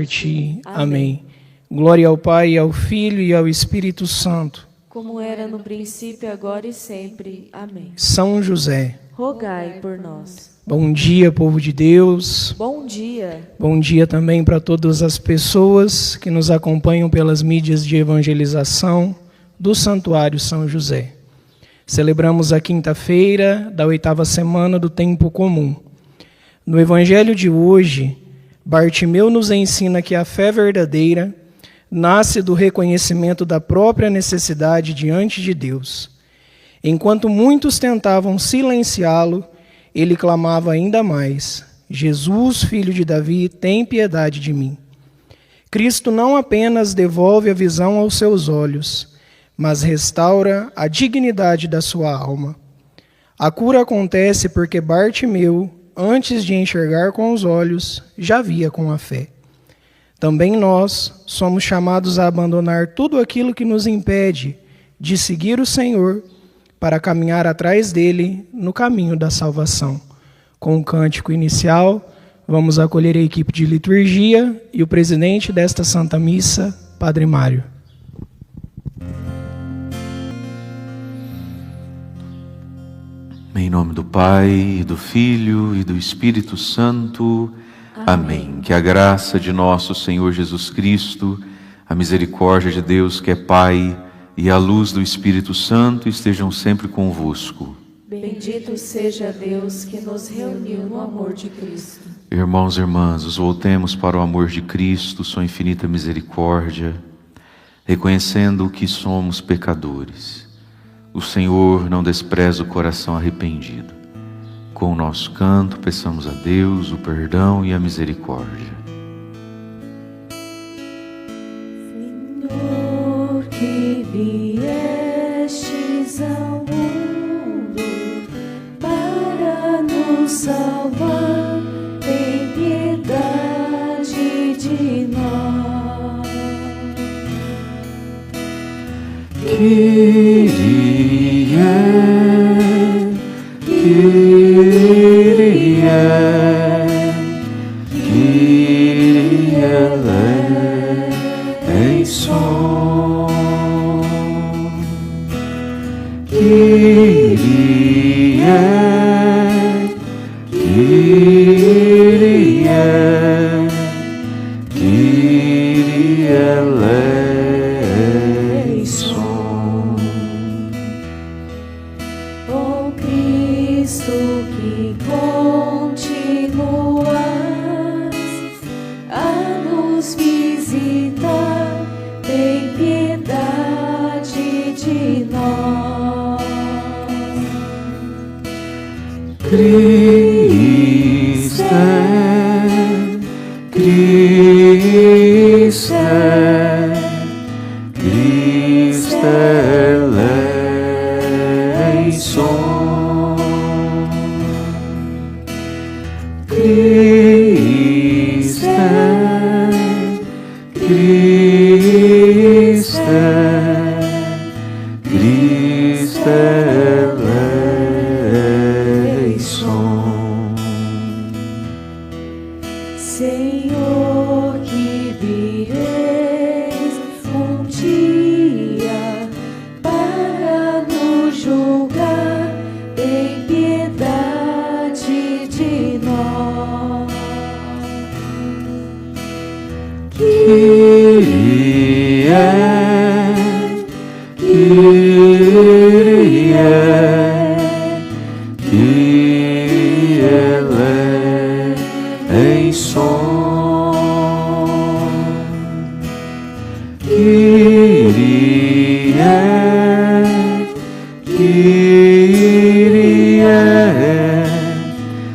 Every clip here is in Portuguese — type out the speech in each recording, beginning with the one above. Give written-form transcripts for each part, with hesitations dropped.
ti. Amém. Glória ao Pai, ao Filho e ao Espírito Santo. Como era no princípio, agora e sempre. Amém. São José, rogai por nós. bom dia, povo de Deus. Bom dia. Bom dia também para todas as pessoas que nos acompanham pelas mídias de evangelização do Santuário São José. Celebramos a quinta-feira da 8ª semana do Tempo Comum. No Evangelho de hoje, Bartimeu nos ensina que a fé verdadeira nasce do reconhecimento da própria necessidade diante de Deus. Enquanto muitos tentavam silenciá-lo, ele clamava ainda mais: Jesus, filho de Davi, tem piedade de mim. Cristo não apenas devolve a visão aos seus olhos, mas restaura a dignidade da sua alma. A cura acontece porque Bartimeu, antes de enxergar com os olhos, já via com a fé. Também nós somos chamados a abandonar tudo aquilo que nos impede de seguir o Senhor para caminhar atrás dele no caminho da salvação. Com o cântico inicial, vamos acolher a equipe de liturgia e o presidente desta Santa Missa, Padre Mário. Em nome do Pai, do Filho e do Espírito Santo. Amém. Que a graça de nosso Senhor Jesus Cristo, a misericórdia de Deus que é Pai e a luz do Espírito Santo estejam sempre convosco. Bendito seja Deus que nos reuniu no amor de Cristo. Irmãos e irmãs, nos voltemos para o amor de Cristo, sua infinita misericórdia, reconhecendo que somos pecadores. O Senhor não despreza o coração arrependido. Com o nosso canto, peçamos a Deus o perdão e a misericórdia. Senhor, que viestes ao mundo para nos salvar, tem piedade de nós. Ó Cristo que continuas a nos visitar, tem piedade de nós. Cristo, Cristo, Cristo eleison. Cristo, Cristo, Cristo eleison. Senhor, que vireis um dia para nos julgar, tem piedade de nós. Kyrie, Kyrie, Kyrie eleison. Kyrie, Kyrie,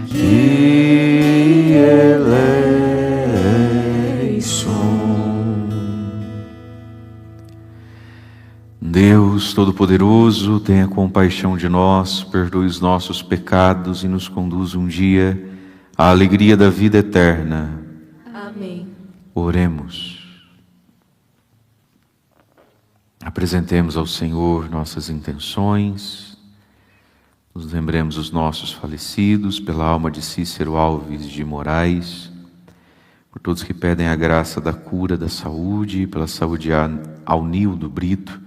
Kyrie eleison. Deus Todo-Poderoso, tenha compaixão de nós, perdoe os nossos pecados e nos conduza um dia à alegria da vida eterna. Amém. Oremos. Apresentemos ao Senhor nossas intenções, nos lembremos dos nossos falecidos, pela alma de Cícero Alves de Moraes, por todos que pedem a graça da cura, da saúde, pela saúde ao Nildo Brito,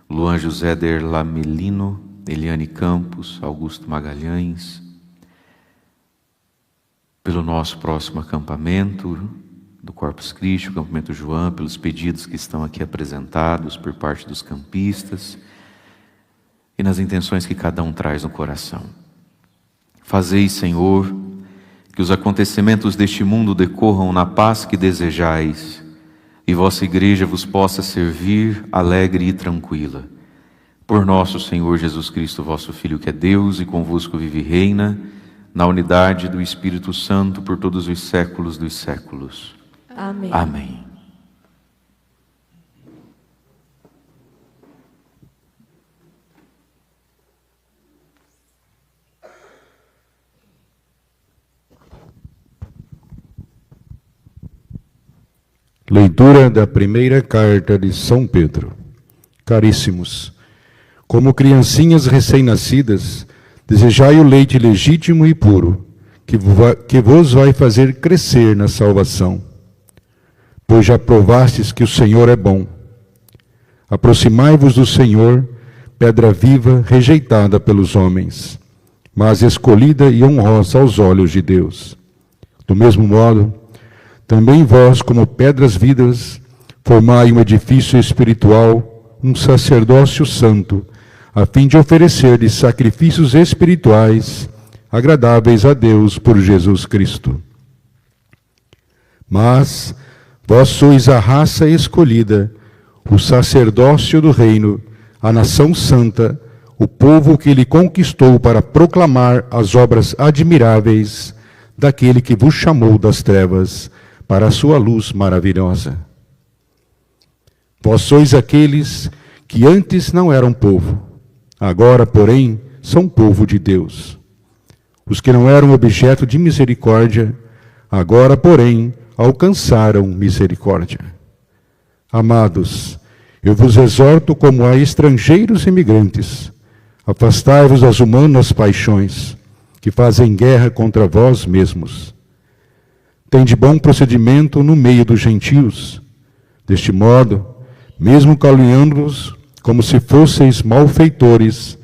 Luan José Derlamelino, Eliane Campos, Augusto Magalhães, pelo nosso próximo acampamento do Corpus Christi, o acampamento João, pelos pedidos que estão aqui apresentados por parte dos campistas e nas intenções que cada um traz no coração. Fazei, Senhor, que os acontecimentos deste mundo decorram na paz que desejais e vossa igreja vos possa servir alegre e tranquila. Por nosso Senhor Jesus Cristo, vosso Filho, que é Deus e convosco vive e reina, na unidade do Espírito Santo, por todos os séculos dos séculos. Amém. Amém. Leitura da primeira carta de São Pedro. Caríssimos, como criancinhas recém-nascidas, desejai o leite legítimo e puro, que vos vai fazer crescer na salvação. Pois já provastes que o Senhor é bom. Aproximai-vos do Senhor, pedra viva, rejeitada pelos homens, mas escolhida e honrosa aos olhos de Deus. Do mesmo modo, também vós, como pedras vivas, formai um edifício espiritual, um sacerdócio santo, a fim de oferecer sacrifícios espirituais agradáveis a Deus por Jesus Cristo. Mas vós sois a raça escolhida, o sacerdócio do reino, a nação santa, o povo que ele conquistou para proclamar as obras admiráveis daquele que vos chamou das trevas para a sua luz maravilhosa. Vós sois aqueles que antes não eram povo, agora, porém, são povo de Deus. Os que não eram objeto de misericórdia, agora, porém, alcançaram misericórdia. Amados, eu vos exorto como a estrangeiros e imigrantes, afastai-vos das humanas paixões, que fazem guerra contra vós mesmos. Tende bom procedimento no meio dos gentios. Deste modo, mesmo caluniando-vos como se fosseis malfeitores,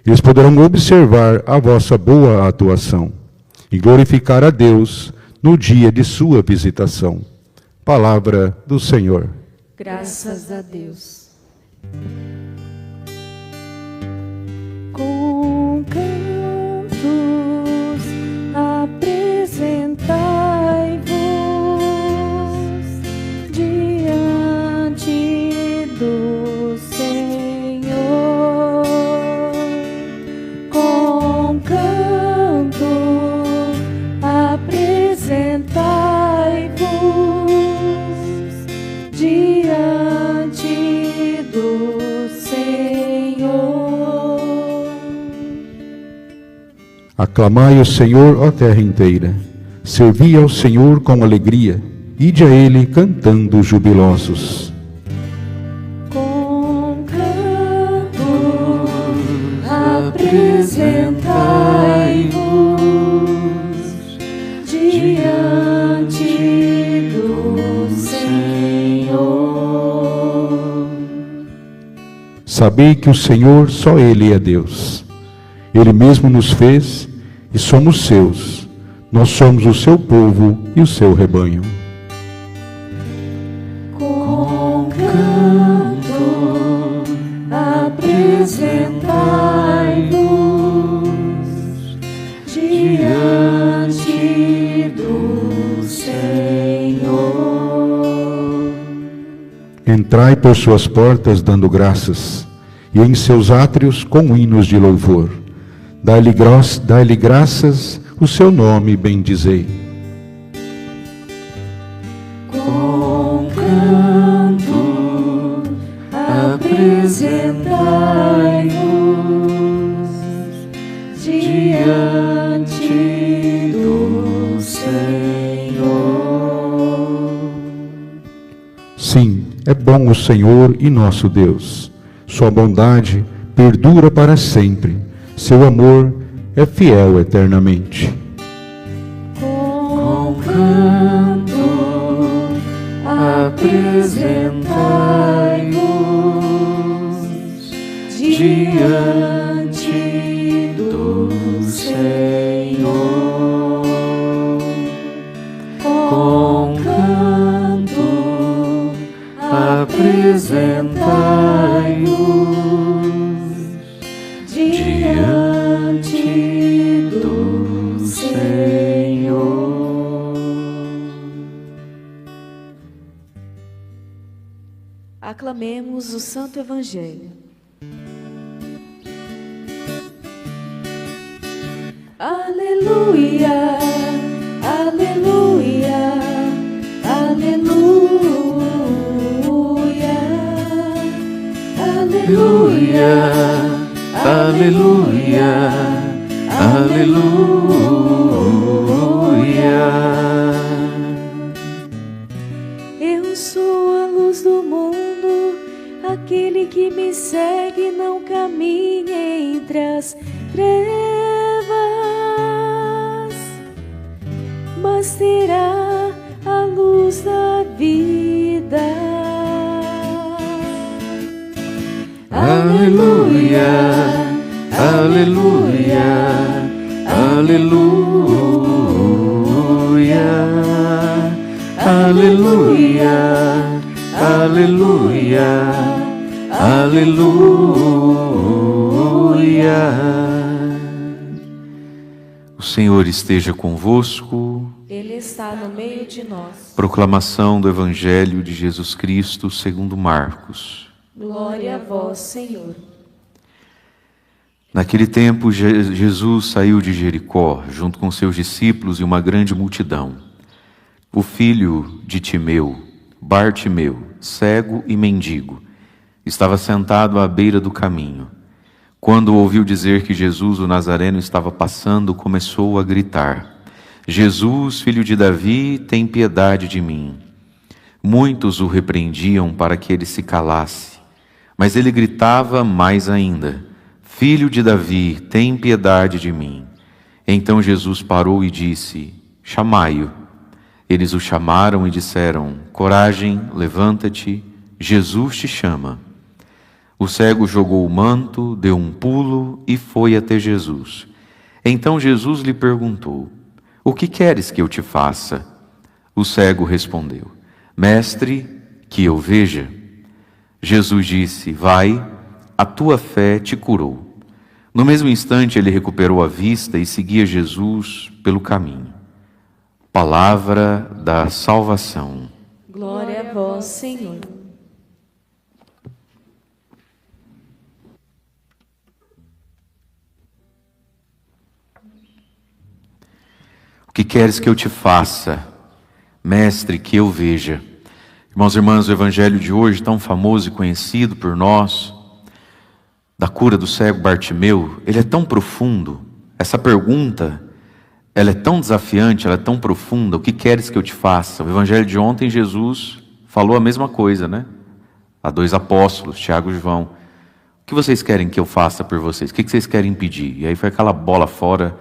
eles poderão observar a vossa boa atuação e glorificar a Deus no dia de sua visitação. Palavra do Senhor. Graças a Deus. Com cantos apresentai-vos diante do Senhor. Com canto apresentai-vos diante do Senhor. Aclamai o Senhor, ó terra inteira. Servi ao Senhor com alegria. Ide a Ele cantando jubilosos. Com canto apresentai-vos diante do Senhor. Sabei que o Senhor, só Ele é Deus. Ele mesmo nos fez e somos seus. Nós somos o seu povo e o seu rebanho. Com canto apresentai-vos diante do Senhor. Entrai por suas portas dando graças, e em seus átrios com hinos de louvor. Dai-lhe graças, o seu nome bendizei. Com canto apresentai-vos diante do Senhor. Sim, é bom o Senhor e nosso Deus. Sua bondade perdura para sempre. Seu amor é fiel eternamente. Com canto apresentai-vos diante do Senhor com canto, apresentai-vos diante do Senhor. Aclamemos o Santo Evangelho. Aleluia, aleluia, aleluia, aleluia, Aleluia, aleluia. Eu sou a luz do mundo, aquele que me segue não caminha entre as trevas, mas terá a luz da vida. Aleluia, aleluia, aleluia, aleluia, aleluia, aleluia. O Senhor esteja convosco. Ele está no meio de nós. Proclamação do Evangelho de Jesus Cristo segundo Marcos. Glória a vós, Senhor. Naquele tempo, Jesus saiu de Jericó, junto com seus discípulos e uma grande multidão. O filho de Timeu, Bartimeu, cego e mendigo, estava sentado à beira do caminho. Quando ouviu dizer que Jesus, o Nazareno, estava passando, começou a gritar: Jesus, filho de Davi, tem piedade de mim. Muitos o repreendiam para que ele se calasse, mas ele gritava mais ainda: Filho de Davi, tem piedade de mim. Então Jesus parou e disse: Chamai-o. Eles o chamaram e disseram: Coragem, levanta-te, Jesus te chama. O cego jogou o manto, deu um pulo e foi até Jesus. Então Jesus lhe perguntou: O que queres que eu te faça? O cego respondeu: Mestre, que eu veja. Jesus disse: Vai, a tua fé te curou. No mesmo instante ele recuperou a vista e seguia Jesus pelo caminho. Palavra da salvação. Glória a vós, Senhor. O que queres que eu te faça, mestre, que eu veja? Irmãos e irmãs, o evangelho de hoje, tão famoso e conhecido por nós, da cura do cego Bartimeu, ele é tão profundo. Essa pergunta, ela é tão desafiante, ela é tão profunda. O que queres que eu te faça? O evangelho de ontem, Jesus falou a mesma coisa, né? A dois apóstolos, Tiago e João. O que vocês querem que eu faça por vocês? O que vocês querem pedir? E aí foi aquela bola fora,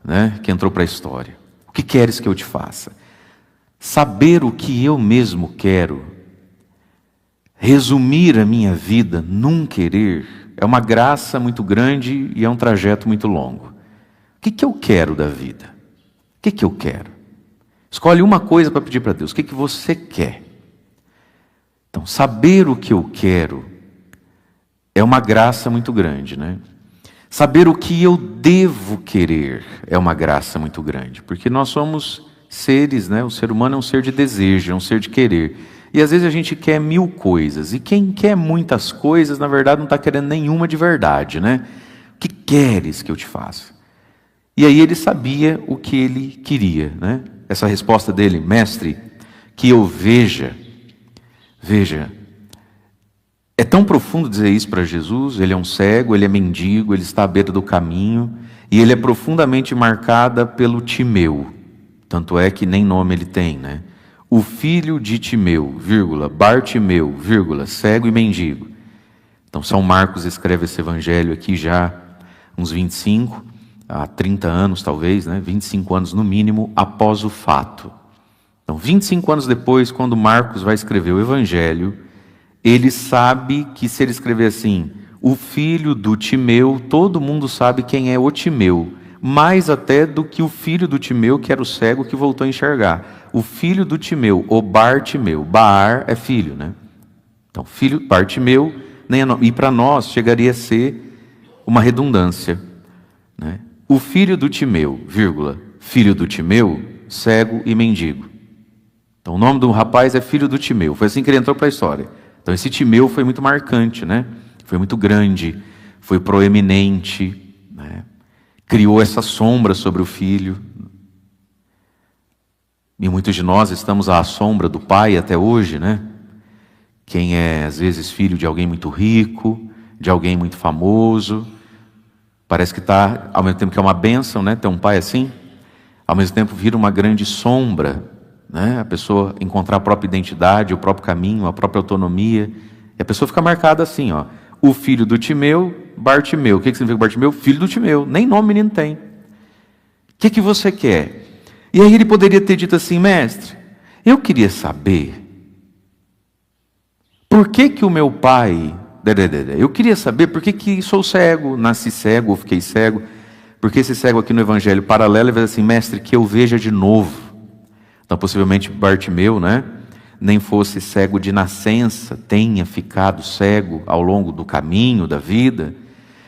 né, que entrou para a história. O que queres que eu te faça? Saber o que eu mesmo quero, resumir a minha vida num querer, é uma graça muito grande e é um trajeto muito longo. O que eu quero da vida? O que eu quero? Escolhe uma coisa para pedir para Deus. O que você quer? Então, saber o que eu quero é uma graça muito grande, né? Saber o que eu devo querer é uma graça muito grande, porque nós somos seres, né? O ser humano é um ser de desejo, é um ser de querer. E às vezes a gente quer 1000 coisas, e quem quer muitas coisas, na verdade, não está querendo nenhuma de verdade, né? O que queres que eu te faça? E aí ele sabia o que ele queria, né? Essa resposta dele: mestre, que eu veja. Veja, é tão profundo dizer isso para Jesus. Ele é um cego, ele é mendigo, ele está à beira do caminho, e ele é profundamente marcada pelo Timeu. Tanto é que nem nome ele tem, né? O filho de Timeu, vírgula, Bartimeu, vírgula, cego e mendigo. Então São Marcos escreve esse evangelho aqui já uns 25, há 30 anos talvez, né? 25 anos no mínimo após o fato. Então, 25 anos depois, quando Marcos vai escrever o Evangelho, ele sabe que se ele escrever assim, o filho do Timeu, todo mundo sabe quem é o Timeu, mais até do que o filho do Timeu, que era o cego que voltou a enxergar. O filho do Timeu, o Bartimeu, Baar é filho, né? Então, filho, Bartimeu, e para nós chegaria a ser uma redundância, né? O filho do Timeu, vírgula, filho do Timeu, cego e mendigo. Então o nome do rapaz é filho do Timeu, foi assim que ele entrou para a história. Então esse Timeu foi muito marcante, né? Foi muito grande, foi proeminente, né? Criou essa sombra sobre o filho. E muitos de nós estamos à sombra do pai até hoje, né? Quem é às vezes filho de alguém muito rico, de alguém muito famoso, parece que está, ao mesmo tempo que é uma bênção, né? Ter um pai assim, ao mesmo tempo vira uma grande sombra, né? A pessoa encontrar a própria identidade, o próprio caminho, a própria autonomia, e a pessoa fica marcada assim, ó, o filho do Timeu, Bartimeu. O que significa Bartimeu? Filho do Timeu, nem nome o menino tem. O que você quer? E aí ele poderia ter dito assim, mestre, eu queria saber, por que o meu pai, eu queria saber por que sou cego, nasci cego ou fiquei cego, porque esse cego aqui no Evangelho paralelo, ele vai dizer assim, mestre, que eu veja de novo. Então, possivelmente, Bartimeu, né, nem fosse cego de nascença, tenha ficado cego ao longo do caminho, da vida.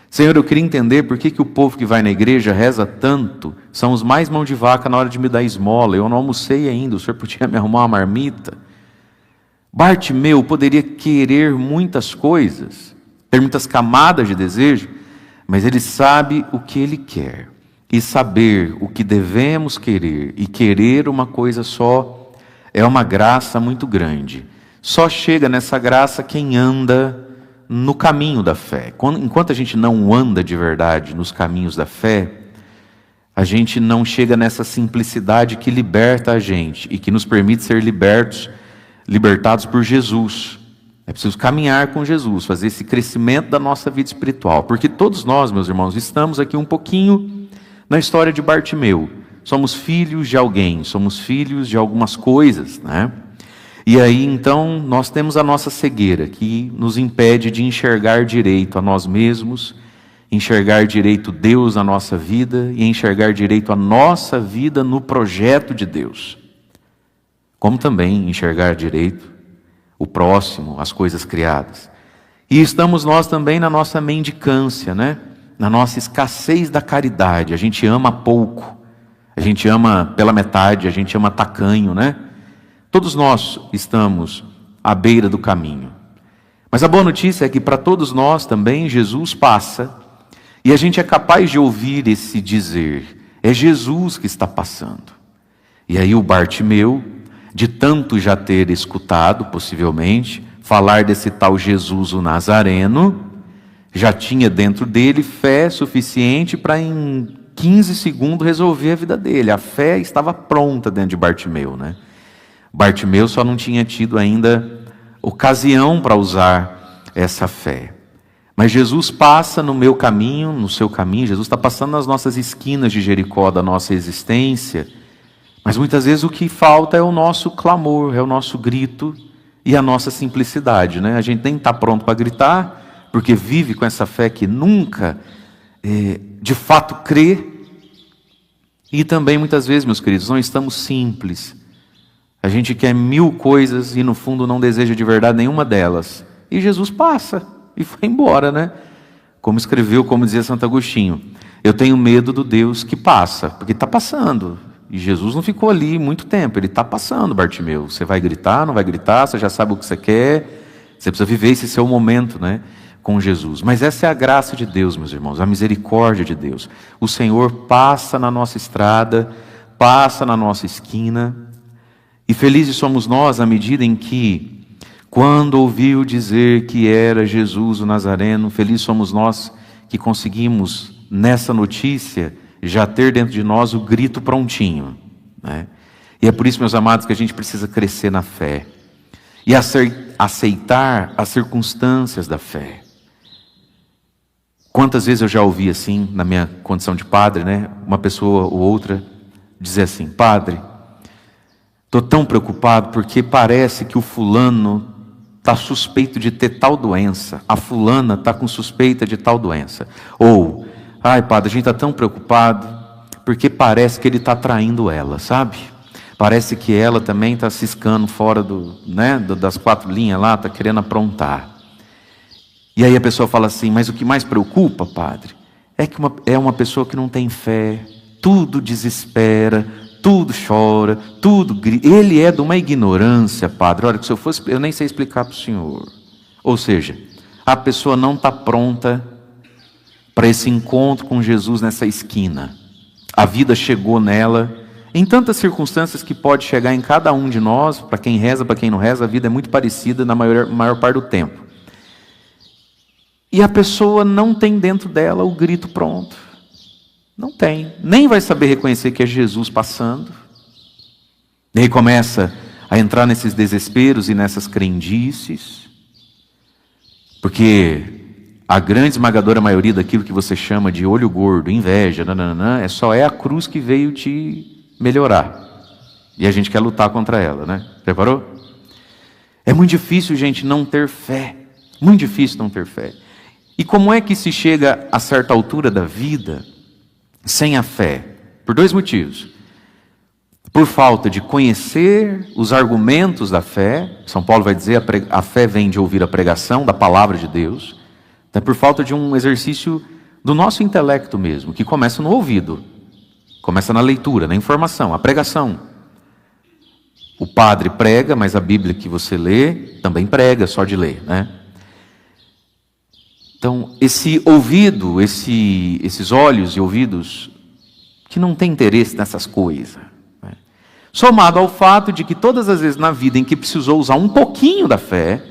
Senhor, eu queria entender por que o povo que vai na igreja reza tanto, são os mais mão de vaca na hora de me dar esmola, eu não almocei ainda, o Senhor podia me arrumar uma marmita. Bartimeu poderia querer muitas coisas, ter muitas camadas de desejo, mas ele sabe o que ele quer. E saber o que devemos querer e querer uma coisa só é uma graça muito grande. Só chega nessa graça quem anda no caminho da fé. Enquanto a gente não anda de verdade nos caminhos da fé, a gente não chega nessa simplicidade que liberta a gente e que nos permite ser libertados por Jesus. É preciso caminhar com Jesus, fazer esse crescimento da nossa vida espiritual, porque todos nós, meus irmãos, estamos aqui um pouquinho na história de Bartimeu. Somos filhos de alguém, somos filhos de algumas coisas, né? E aí então nós temos a nossa cegueira que nos impede de enxergar direito a nós mesmos, enxergar direito Deus na nossa vida e enxergar direito a nossa vida no projeto de Deus. Como também enxergar direito o próximo, as coisas criadas. E estamos nós também na nossa mendicância, né? Na nossa escassez da caridade. A gente ama pouco, a gente ama pela metade, a gente ama tacanho, né? Todos nós estamos à beira do caminho. Mas a boa notícia é que para todos nós também Jesus passa, e a gente é capaz de ouvir esse dizer, é Jesus que está passando. E aí o Bartimeu, de tanto já ter escutado, possivelmente, falar desse tal Jesus o Nazareno, já tinha dentro dele fé suficiente para em 15 segundos resolver a vida dele. A fé estava pronta dentro de Bartimeu, né? Bartimeu só não tinha tido ainda ocasião para usar essa fé. Mas Jesus passa no meu caminho, no seu caminho, Jesus está passando nas nossas esquinas de Jericó da nossa existência, mas muitas vezes o que falta é o nosso clamor, é o nosso grito e a nossa simplicidade, né? A gente nem está pronto para gritar, porque vive com essa fé que nunca, de fato, crê. E também, muitas vezes, meus queridos, não estamos simples. A gente quer 1000 coisas e, no fundo, não deseja de verdade nenhuma delas. E Jesus passa e foi embora, né? Como escreveu, como dizia Santo Agostinho, eu tenho medo do Deus que passa, porque está passando. E Jesus não ficou ali muito tempo, ele está passando, Bartimeu. Você vai gritar, não vai gritar, você já sabe o que você quer, você precisa viver esse seu momento, né? Com Jesus. Mas essa é a graça de Deus, meus irmãos, a misericórdia de Deus. O Senhor passa na nossa estrada, passa na nossa esquina, e felizes somos nós à medida em que, quando ouviu dizer que era Jesus o Nazareno, felizes somos nós que conseguimos, nessa notícia, já ter dentro de nós o grito prontinho, né? E é por isso, meus amados, que a gente precisa crescer na fé e aceitar as circunstâncias da fé. Quantas vezes eu já ouvi assim, na minha condição de padre, né? Uma pessoa ou outra dizer assim, padre, Estou tão preocupado porque parece que o fulano está suspeito de ter tal doença, a fulana está com suspeita de tal doença. Ou, ai padre, a gente está tão preocupado porque parece que ele está traindo ela, sabe? Parece que ela também está ciscando fora das 4 linhas lá, está querendo aprontar. E aí a pessoa fala assim, mas o que mais preocupa, padre, é que é uma pessoa que não tem fé, tudo desespera, tudo chora, tudo grita. Ele é de uma ignorância, padre. Olha, que se eu fosse, eu nem sei explicar para o senhor. Ou seja, a pessoa não está pronta para esse encontro com Jesus nessa esquina. A vida chegou nela em tantas circunstâncias que pode chegar em cada um de nós. Para quem reza, para quem não reza, a vida é muito parecida na maior parte do tempo. E a pessoa não tem dentro dela o grito pronto. Não tem. Nem vai saber reconhecer que é Jesus passando. E aí começa a entrar nesses desesperos e nessas crendices. Porque a grande esmagadora maioria daquilo que você chama de olho gordo, inveja, só é a cruz que veio te melhorar. E a gente quer lutar contra ela, né? Reparou? É muito difícil, gente, não ter fé. Muito difícil não ter fé. E como é que se chega a certa altura da vida sem a fé? Por 2 motivos. Por falta de conhecer os argumentos da fé. São Paulo vai dizer, a fé vem de ouvir a pregação da palavra de Deus. Então, por falta de um exercício do nosso intelecto mesmo, que começa no ouvido. Começa na leitura, na informação, a pregação. O padre prega, mas a Bíblia que você lê também prega, só de ler, né? Então, esse ouvido, esses olhos e ouvidos que não têm interesse nessas coisas, né? Somado ao fato de que todas as vezes na vida em que precisou usar um pouquinho da fé,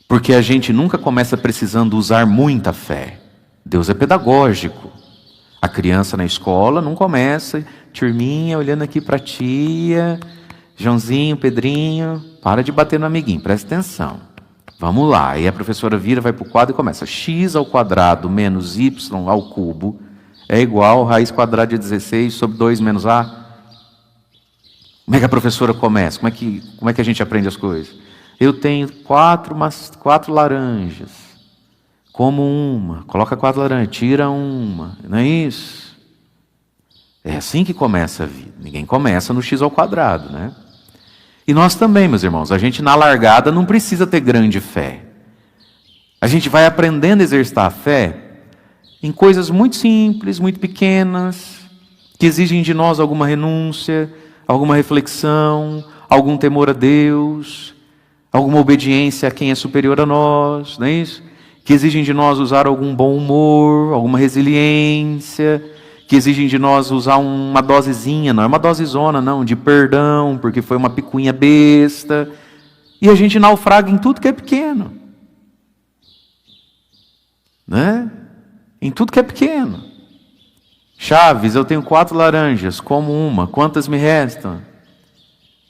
porque a gente nunca começa precisando usar muita fé. Deus é pedagógico. A criança na escola não começa, turminha, olhando aqui para a tia, Joãozinho, Pedrinho, para de bater no amiguinho, presta atenção. Vamos lá, aí a professora vira, vai para o quadro e começa. X ao quadrado menos y ao cubo é igual a raiz quadrada de 16 sobre 2 menos a. Como é que a professora começa? Como é que a gente aprende as coisas? Eu tenho 4 laranjas. Como uma. Coloca 4 laranjas, tira uma. Não é isso? É assim que começa a vida. Ninguém começa no x ao quadrado, né? E nós também, meus irmãos, a gente na largada não precisa ter grande fé. A gente vai aprendendo a exercitar a fé em coisas muito simples, muito pequenas, que exigem de nós alguma renúncia, alguma reflexão, algum temor a Deus, alguma obediência a quem é superior a nós, não é isso? Que exigem de nós usar algum bom humor, alguma resiliência, que exigem de nós usar uma dosezinha, não é uma dosezona não, de perdão, porque foi uma picuinha besta, e a gente naufraga em tudo que é pequeno, né? Em tudo que é pequeno. Chaves, eu tenho 4 laranjas, como uma, quantas me restam?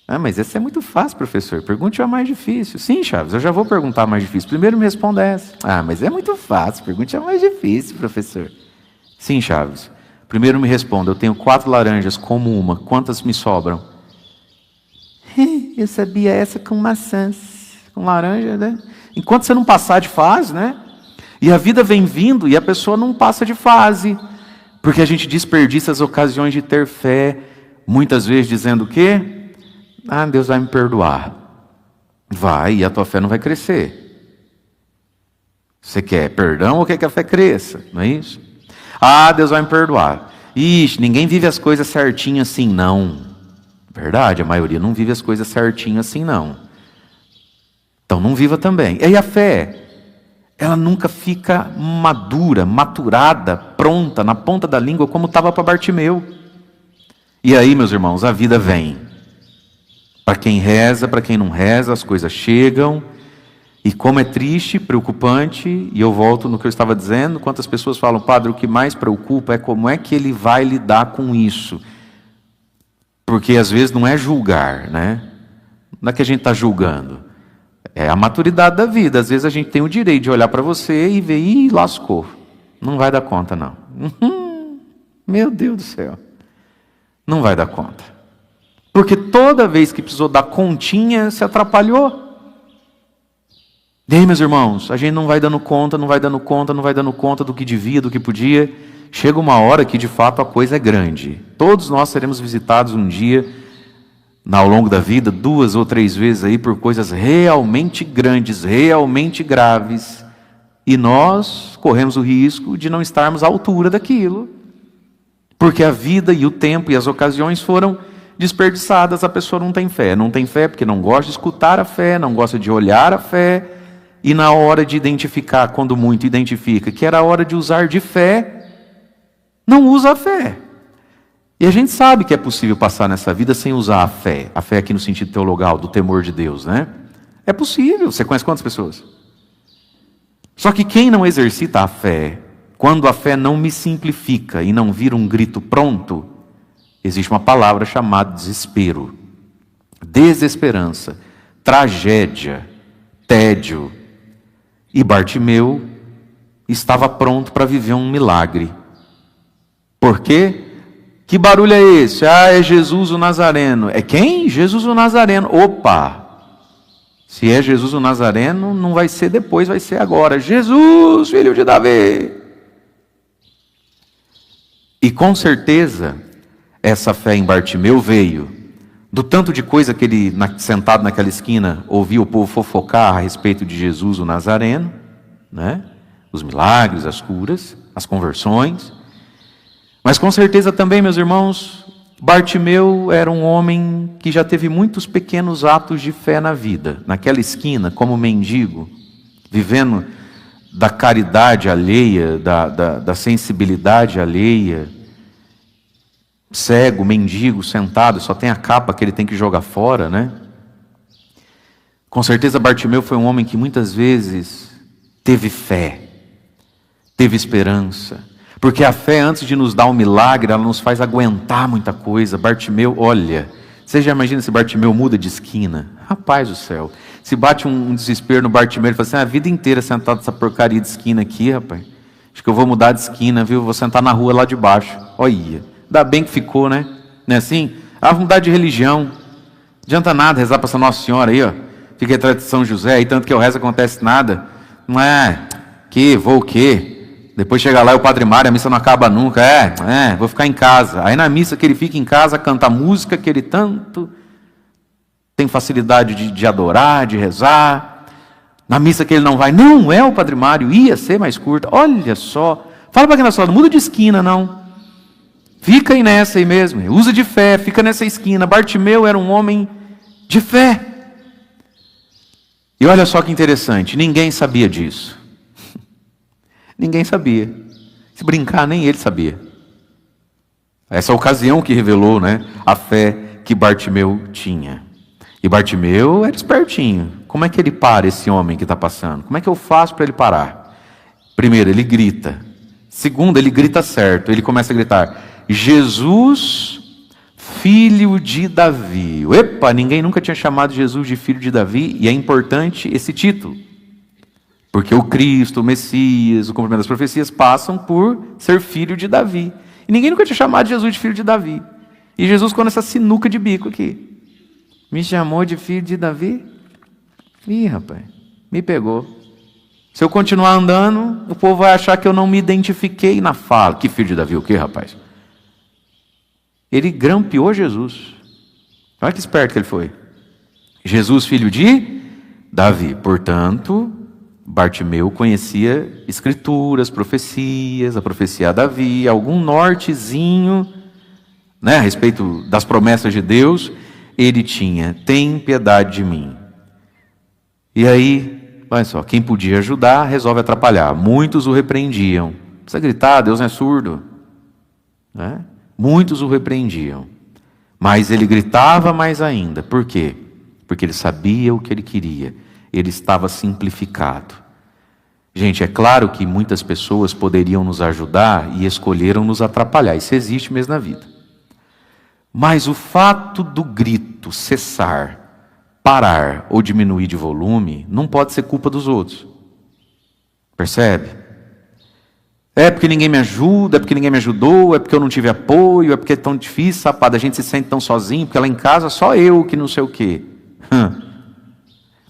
Ah, mas essa é muito fácil, professor, pergunte a mais difícil. Sim, Chaves, eu já vou perguntar a mais difícil, primeiro me responda essa. Ah, mas é muito fácil, pergunte a mais difícil, professor. Sim, Chaves. Primeiro me responda, eu tenho 4 laranjas, como uma, quantas me sobram? Eu sabia essa com maçãs, com laranja, né? Enquanto você não passar de fase, né? E a vida vem vindo e a pessoa não passa de fase. Porque a gente desperdiça as ocasiões de ter fé, muitas vezes dizendo o quê? Ah, Deus vai me perdoar. Vai, e a tua fé não vai crescer. Você quer perdão ou quer que a fé cresça? Não é isso? Ah, Deus vai me perdoar. Ixi, ninguém vive as coisas certinho assim, não. Verdade, a maioria não vive as coisas certinho assim, não. Então não viva também. E aí a fé, ela nunca fica madura, maturada, pronta, na ponta da língua, como estava para Bartimeu. E aí, meus irmãos, a vida vem. Para quem reza, para quem não reza, as coisas chegam. E como é triste, preocupante, e eu volto no que eu estava dizendo, quantas pessoas falam, padre, o que mais preocupa é como é que ele vai lidar com isso. Porque às vezes não é julgar, né? Não é que a gente está julgando. É a maturidade da vida. Às vezes a gente tem o direito de olhar para você e ver, ih, lascou. Não vai dar conta, não. Meu Deus do céu. Não vai dar conta. Porque toda vez que precisou dar continha, se atrapalhou. E aí, meus irmãos, a gente não vai dando conta do que devia, do que podia. Chega uma hora que de fato a coisa é grande. Todos nós seremos visitados um dia, ao longo da vida, 2 ou 3 vezes aí, por coisas realmente grandes, realmente graves. E nós corremos o risco de não estarmos à altura daquilo. Porque a vida e o tempo e as ocasiões foram desperdiçadas. A pessoa não tem fé. Não tem fé porque não gosta de escutar a fé, não gosta de olhar a fé. E na hora de identificar, quando muito identifica, que era a hora de usar de fé, não usa a fé. E a gente sabe que é possível passar nessa vida sem usar a fé aqui no sentido teologal, do temor de Deus, né? É possível. Você conhece quantas pessoas? Só que quem não exercita a fé, quando a fé não me simplifica e não vira um grito pronto, existe uma palavra chamada desespero, desesperança, tragédia, tédio. E Bartimeu estava pronto para viver um milagre. Por quê? Que barulho é esse? É Jesus o Nazareno. É quem? Jesus o Nazareno. Opa! Se é Jesus o Nazareno, não vai ser depois, vai ser agora. Jesus, filho de Davi. E com certeza, essa fé em Bartimeu veio do tanto de coisa que ele, sentado naquela esquina, ouvia o povo fofocar a respeito de Jesus o Nazareno, né? Os milagres, as curas, as conversões. Mas com certeza também, meus irmãos, Bartimeu era um homem que já teve muitos pequenos atos de fé na vida. Naquela esquina, como mendigo, vivendo da caridade alheia, da sensibilidade alheia, cego, mendigo, sentado, só tem a capa que ele tem que jogar fora, né? Com certeza Bartimeu foi um homem que muitas vezes teve fé, teve esperança, porque a fé, antes de nos dar um milagre, ela nos faz aguentar muita coisa. Bartimeu, olha, você já imagina se Bartimeu muda de esquina? Rapaz do céu, se bate um desespero no Bartimeu, ele fala assim, a vida inteira sentado nessa porcaria de esquina aqui, rapaz, acho que eu vou mudar de esquina, viu? Vou sentar na rua lá de baixo, olha. Ainda bem que ficou, né? Não é assim? Vamos mudar de religião. Não adianta nada rezar para essa Nossa Senhora aí, ó. Fica atrás de São José, e tanto que eu rezo acontece nada. Não é? Vou o quê? Depois chega lá e o Padre Mário, a missa não acaba nunca. Vou ficar em casa. Aí na missa que ele fica em casa, canta a música que ele tanto tem facilidade de adorar, de rezar. Na missa que ele não vai, não é o Padre Mário, ia ser mais curta. Olha só. Fala para quem está falando, muda de esquina, não. Fica aí nessa aí mesmo, usa de fé, fica nessa esquina. Bartimeu era um homem de fé. E olha só que interessante, ninguém sabia disso. Ninguém sabia. Se brincar, nem ele sabia. Essa ocasião que revelou, né, a fé que Bartimeu tinha. E Bartimeu era espertinho. Como é que ele para esse homem que está passando? Como é que eu faço para ele parar? Primeiro, ele grita. Segundo, ele grita certo. Ele começa a gritar, Jesus, filho de Davi. Epa, ninguém nunca tinha chamado Jesus de filho de Davi, e é importante esse título, porque o Cristo, o Messias, o cumprimento das profecias passam por ser filho de Davi. E ninguém nunca tinha chamado Jesus de filho de Davi. E Jesus ficou nessa sinuca de bico aqui. Me chamou de filho de Davi? Ih, rapaz, me pegou. Se eu continuar andando, o povo vai achar que eu não me identifiquei na fala. Que filho de Davi o quê, rapaz? Ele grampeou Jesus. Olha que esperto que ele foi. Jesus, filho de Davi. Portanto, Bartimeu conhecia escrituras, profecias, a profecia a Davi, algum nortezinho, né, a respeito das promessas de Deus. Ele tinha, tem piedade de mim. E aí, olha só, quem podia ajudar, resolve atrapalhar. Muitos o repreendiam. Não precisa gritar, Deus não é surdo. Né? Muitos o repreendiam, mas ele gritava mais ainda. Por quê? Porque ele sabia o que ele queria. Ele estava simplificado. Gente, é claro que muitas pessoas poderiam nos ajudar e escolheram nos atrapalhar. Isso existe mesmo na vida. Mas o fato do grito cessar, parar ou diminuir de volume, não pode ser culpa dos outros. Percebe? É porque ninguém me ajuda, é porque ninguém me ajudou, é porque eu não tive apoio, é porque é tão difícil, sapada, a gente se sente tão sozinho, porque lá em casa só eu que não sei o quê.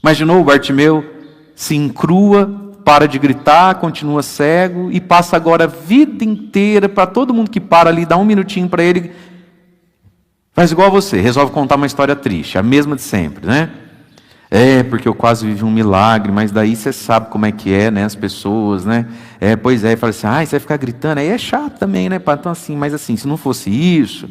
Imaginou o Bartimeu se encrua, para de gritar, continua cego e passa agora a vida inteira para todo mundo que para ali, dá um minutinho para ele, faz igual a você, resolve contar uma história triste, a mesma de sempre, né? É, porque eu quase vivi um milagre, mas daí você sabe como é que é, né, as pessoas, né? Pois é, e fala assim, você vai ficar gritando, aí é chato também, né? Então assim, mas assim, se não fosse isso,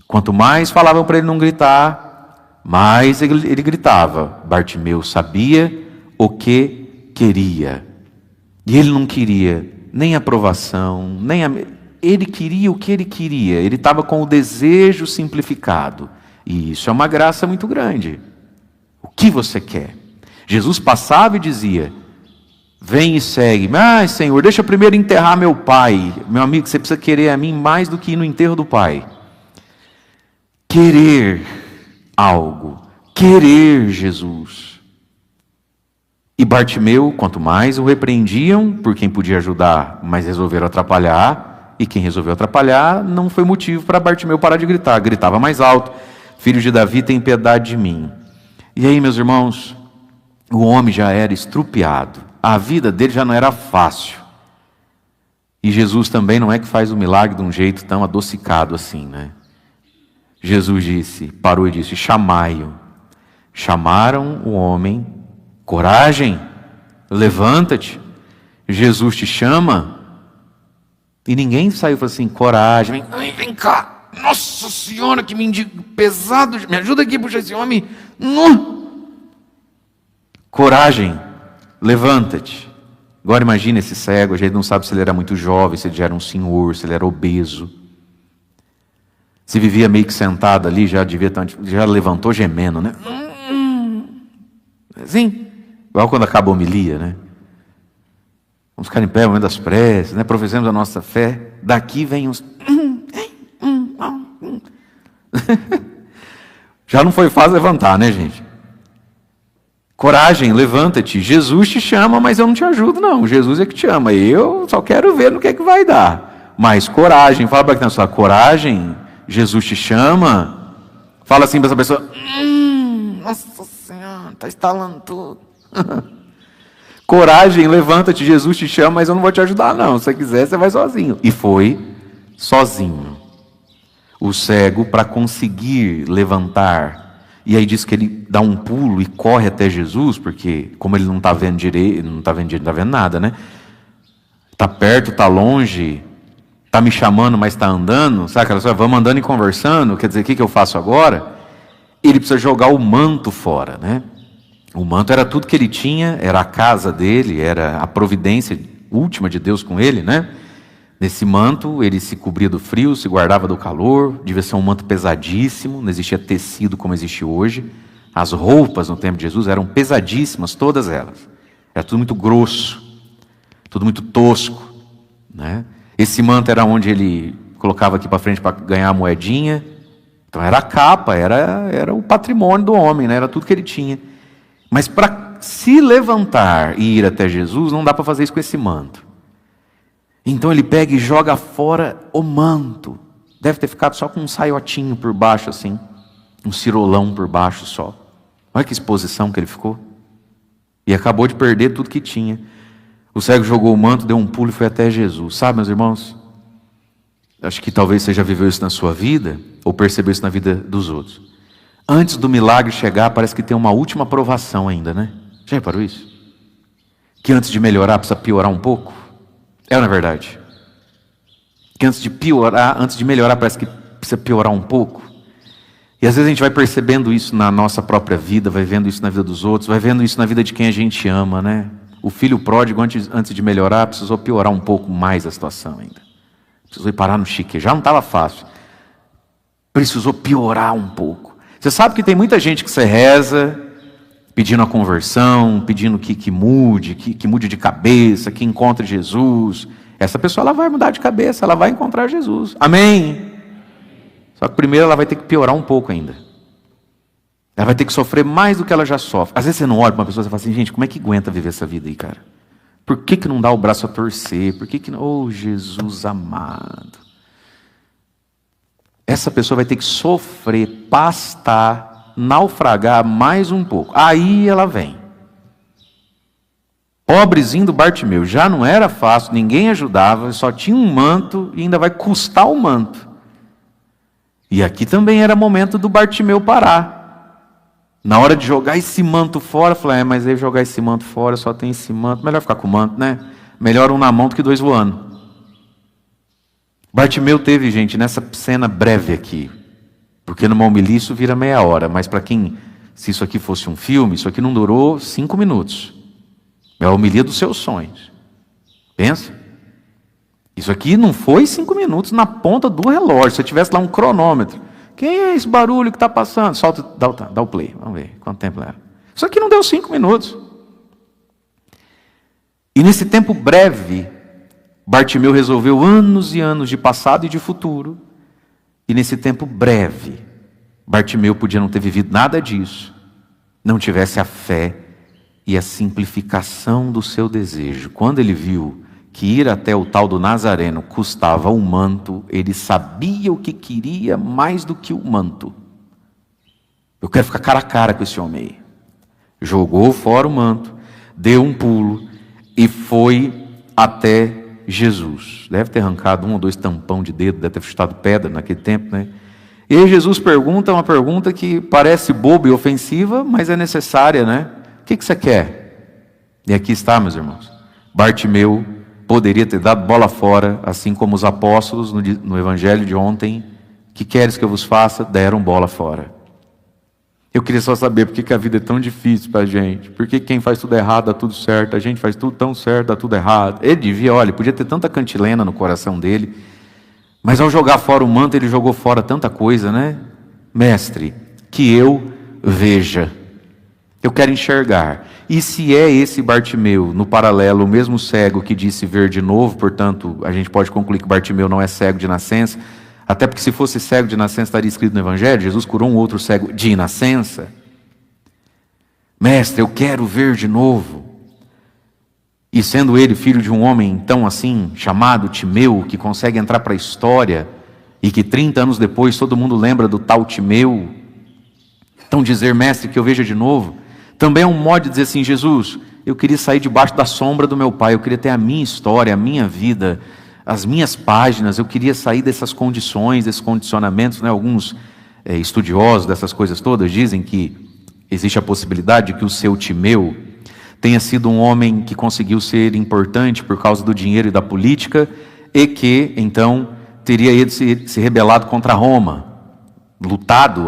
quanto mais falavam para ele não gritar, mais ele gritava. Bartimeu sabia o que queria, e ele não queria nem aprovação, ele queria o que ele queria, ele estava com o desejo simplificado, e isso é uma graça muito grande. O que você quer? Jesus passava e dizia, vem e segue. Senhor, deixa eu primeiro enterrar meu pai. Meu amigo, você precisa querer a mim mais do que ir no enterro do pai. Querer algo, querer Jesus. E Bartimeu, quanto mais o repreendiam, por quem podia ajudar, mas resolveram atrapalhar, e quem resolveu atrapalhar não foi motivo para Bartimeu parar de gritar, gritava mais alto, filho de Davi, tem piedade de mim. E aí, meus irmãos, o homem já era estrupiado, a vida dele já não era fácil. E Jesus também não é que faz o milagre de um jeito tão adocicado assim, né? Jesus parou e disse, chamai-o. Chamaram o homem, coragem, levanta-te, Jesus te chama. E ninguém saiu e falou assim, coragem, vem cá. Nossa Senhora, que mendigo pesado, me ajuda aqui a puxar esse homem. Coragem, levanta-te. Agora imagina esse cego, a gente não sabe se ele era muito jovem, se ele já era um senhor, se ele era obeso. Se vivia meio que sentado ali, já levantou gemendo, né? Assim, igual quando acaba a homilia, né? Vamos ficar em pé no momento das preces, né? Professemos a nossa fé. Daqui vem uns... Já não foi fácil levantar, né, gente? Coragem, levanta-te. Jesus te chama, mas eu não te ajudo, não. Jesus é que te ama. Eu só quero ver no que é que vai dar. Mas coragem, fala para quem está falando, coragem, Jesus te chama. Fala assim para essa pessoa, nossa Senhora, está estalando tudo. Coragem, levanta-te, Jesus te chama, mas eu não vou te ajudar, não. Se você quiser, você vai sozinho. E foi sozinho. O cego, para conseguir levantar, e aí diz que ele dá um pulo e corre até Jesus, porque como ele não está vendo direito, não está vendo nada, né? Está perto, está longe, está me chamando, mas está andando, sabe aquela coisa, vamos andando e conversando, quer dizer, o que eu faço agora? Ele precisa jogar o manto fora, né? O manto era tudo que ele tinha, era a casa dele, era a providência última de Deus com ele, né? Nesse manto, ele se cobria do frio, se guardava do calor, devia ser um manto pesadíssimo, não existia tecido como existe hoje. As roupas no tempo de Jesus eram pesadíssimas, todas elas. Era tudo muito grosso, tudo muito tosco, né? Esse manto era onde ele colocava aqui para frente para ganhar a moedinha. Então era a capa, era o patrimônio do homem, né? Era tudo que ele tinha. Mas para se levantar e ir até Jesus, não dá para fazer isso com esse manto. Então ele pega e joga fora o manto. Deve ter ficado só com um saiotinho por baixo assim. Um cirolão por baixo só. Olha que exposição que ele ficou. E acabou de perder tudo que tinha. O cego jogou o manto, deu um pulo e foi até Jesus. Sabe, meus irmãos? Acho que talvez você já viveu isso na sua vida, ou percebeu isso na vida dos outros. Antes do milagre chegar, parece que tem uma última provação ainda, né? Já reparou isso? Que antes de melhorar, precisa piorar um pouco. É ou não é verdade? Que antes de melhorar, parece que precisa piorar um pouco. E às vezes a gente vai percebendo isso na nossa própria vida, vai vendo isso na vida dos outros, vai vendo isso na vida de quem a gente ama, né? O filho pródigo, antes de melhorar, precisou piorar um pouco mais a situação ainda. Precisou ir parar no chique, já não estava fácil. Precisou piorar um pouco. Você sabe que tem muita gente que você reza, pedindo a conversão, pedindo que mude de cabeça, que encontre Jesus. Essa pessoa ela vai mudar de cabeça, ela vai encontrar Jesus. Amém? Só que primeiro ela vai ter que piorar um pouco ainda. Ela vai ter que sofrer mais do que ela já sofre. Às vezes você não olha para uma pessoa e fala assim, gente, como é que aguenta viver essa vida aí, cara? Por que não dá o braço a torcer? Por que não... Oh, Jesus amado. Essa pessoa vai ter que sofrer, pastar, naufragar mais um pouco. Aí ela vem. Pobrezinho do Bartimeu, já não era fácil, ninguém ajudava, só tinha um manto e ainda vai custar o manto. E aqui também era momento do Bartimeu parar. Na hora de jogar esse manto fora, falei, mas aí jogar esse manto fora, só tem esse manto, melhor ficar com o manto, né? Melhor um na mão do que dois voando. Bartimeu teve, gente, nessa cena breve aqui, porque numa homilia isso vira meia hora, mas para quem, se isso aqui fosse um filme, isso aqui não durou 5 minutos. É a homilia dos seus sonhos. Pensa. Isso aqui não foi 5 minutos na ponta do relógio. Se eu tivesse lá um cronômetro. Quem é esse barulho que está passando? Solta, dá o play. Vamos ver quanto tempo era. Isso aqui não deu 5 minutos. E nesse tempo breve, Bartimeu resolveu anos e anos de passado e de futuro. E nesse tempo breve, Bartimeu podia não ter vivido nada disso. Não tivesse a fé e a simplificação do seu desejo. Quando ele viu que ir até o tal do Nazareno custava um manto, ele sabia o que queria mais do que o manto. Eu quero ficar cara a cara com esse homem aí. Jogou fora o manto, deu um pulo e foi até Jesus. Deve ter arrancado 1 ou 2 tampão de dedo, deve ter chutado pedra naquele tempo, né? E aí Jesus pergunta uma pergunta que parece boba e ofensiva, mas é necessária, né? O que você quer? E aqui está, meus irmãos. Bartimeu poderia ter dado bola fora, assim como os apóstolos no evangelho de ontem. Que queres que eu vos faça? Deram bola fora. Eu queria só saber por que a vida é tão difícil para a gente. Por que quem faz tudo errado dá tudo certo? A gente faz tudo tão certo, dá tudo errado. Ele devia, olha, podia ter tanta cantilena no coração dele. Mas ao jogar fora o manto, ele jogou fora tanta coisa, né? Mestre, que eu veja. Eu quero enxergar. E se é esse Bartimeu, no paralelo, o mesmo cego que disse ver de novo, portanto, a gente pode concluir que Bartimeu não é cego de nascença, até porque se fosse cego de nascença estaria escrito no Evangelho, Jesus curou um outro cego de nascença. Mestre, eu quero ver de novo. E sendo ele filho de um homem, então assim, chamado Timeu, que consegue entrar para a história, e que 30 anos depois todo mundo lembra do tal Timeu, então dizer, mestre, que eu veja de novo, também é um modo de dizer assim, Jesus, eu queria sair debaixo da sombra do meu pai, eu queria ter a minha história, a minha vida, as minhas páginas, eu queria sair dessas condições, desses condicionamentos, né? Alguns estudiosos dessas coisas todas dizem que existe a possibilidade de que o seu Timeu tenha sido um homem que conseguiu ser importante por causa do dinheiro e da política, e que, então, teria ele se rebelado contra Roma, lutado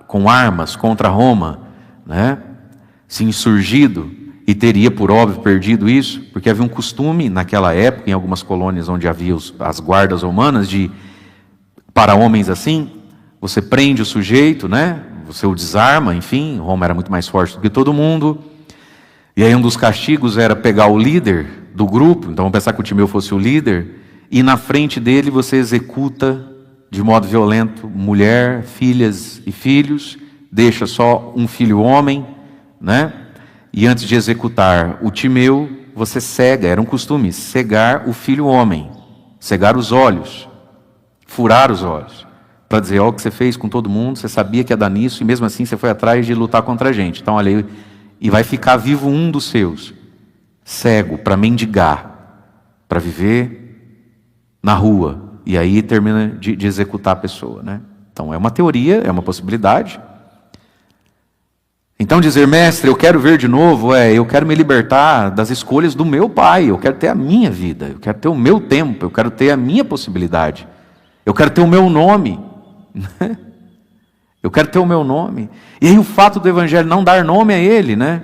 com armas contra Roma, né? Se insurgido, e teria, por óbvio, perdido isso, porque havia um costume, naquela época, em algumas colônias onde havia as guardas romanas, para homens assim, você prende o sujeito, né? Você o desarma, enfim, Roma era muito mais forte do que todo mundo, e aí um dos castigos era pegar o líder do grupo, então vamos pensar que o Timeu fosse o líder, e na frente dele você executa de modo violento mulher, filhas e filhos, deixa só um filho homem, né? E antes de executar o Timeu, você cega, era um costume, cegar o filho homem, cegar os olhos, furar os olhos, para dizer, ó, o que você fez com todo mundo, você sabia que ia dar nisso, e mesmo assim você foi atrás de lutar contra a gente. Então, olha aí, e vai ficar vivo um dos seus, cego, para mendigar, para viver na rua, e aí termina de executar a pessoa, né? Então, é uma teoria, é uma possibilidade. Então dizer, mestre, eu quero ver de novo, eu quero me libertar das escolhas do meu pai, eu quero ter a minha vida, eu quero ter o meu tempo, eu quero ter a minha possibilidade, eu quero ter o meu nome, eu quero ter o meu nome. E aí o fato do Evangelho não dar nome a ele, né?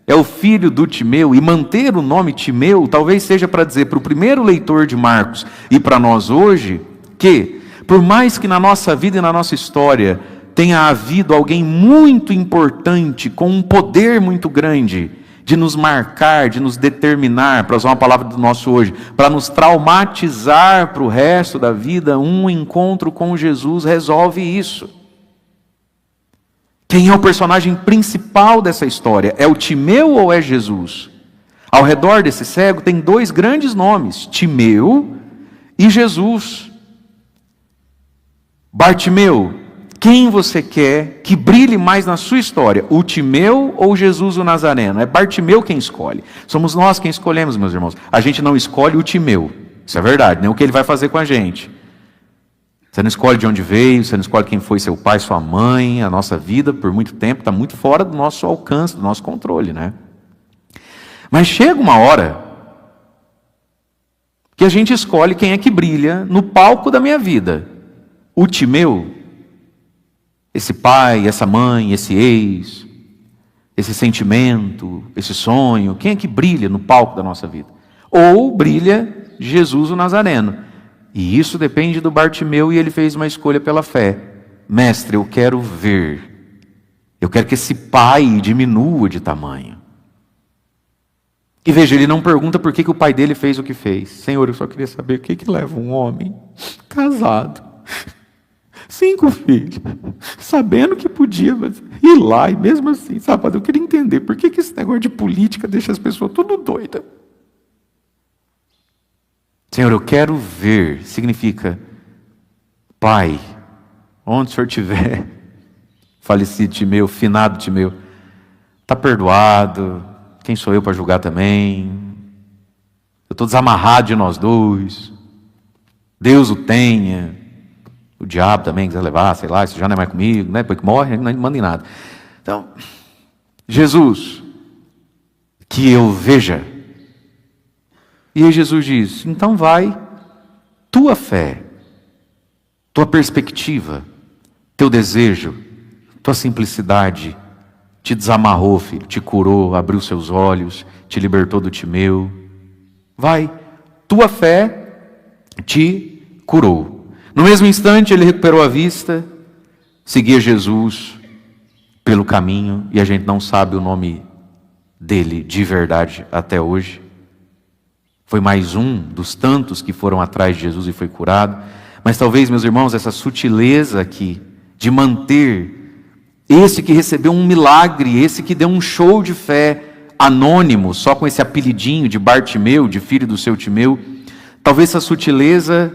É o filho do Timeu, e manter o nome Timeu, talvez seja para dizer para o primeiro leitor de Marcos, e para nós hoje, que por mais que na nossa vida e na nossa história, tenha havido alguém muito importante, com um poder muito grande, de nos marcar, de nos determinar, para usar uma palavra do nosso hoje, para nos traumatizar para o resto da vida, um encontro com Jesus resolve isso. Quem é o personagem principal dessa história? É o Timeu ou é Jesus? Ao redor desse cego tem dois grandes nomes, Timeu e Jesus. Bartimeu, quem você quer que brilhe mais na sua história? O Timeu ou Jesus o Nazareno? É Bartimeu quem escolhe. Somos nós quem escolhemos, meus irmãos. A gente não escolhe o Timeu. Isso é verdade, nem o que ele vai fazer com a gente. Você não escolhe de onde veio, você não escolhe quem foi seu pai, sua mãe. A nossa vida, por muito tempo, está muito fora do nosso alcance, do nosso controle, né? Mas chega uma hora que a gente escolhe quem é que brilha no palco da minha vida. O Timeu, esse pai, essa mãe, esse ex, esse sentimento, esse sonho, quem é que brilha no palco da nossa vida? Ou brilha Jesus o Nazareno. E isso depende do Bartimeu, e ele fez uma escolha pela fé. Mestre, eu quero ver. Eu quero que esse pai diminua de tamanho. E veja, ele não pergunta por que o pai dele fez o que fez. Senhor, eu só queria saber o que leva um homem casado, 5 filhos, sabendo que podia ir lá, e mesmo assim, sabe, eu queria entender por que esse negócio de política deixa as pessoas tudo doidas. Senhor, eu quero ver, significa, Pai, onde o Senhor estiver, falecido Timeu, finado Timeu, está perdoado, quem sou eu para julgar também? Eu estou desamarrado de nós dois, Deus o tenha, o diabo também quiser levar, sei lá, isso já não é mais comigo, né? Depois que morre, não manda em nada. Então, Jesus, que eu veja. E aí Jesus diz, então vai, tua fé, tua perspectiva, teu desejo, tua simplicidade, te desamarrou, filho, te curou, abriu seus olhos, te libertou do Timeu. Vai, tua fé te curou. No mesmo instante ele recuperou a vista, seguia Jesus pelo caminho, e a gente não sabe o nome dele de verdade até hoje. Foi mais um dos tantos que foram atrás de Jesus e foi curado. Mas talvez, meus irmãos, essa sutileza aqui de manter esse que recebeu um milagre, esse que deu um show de fé anônimo, só com esse apelidinho de Bartimeu, de filho do seu Timeu, talvez essa sutileza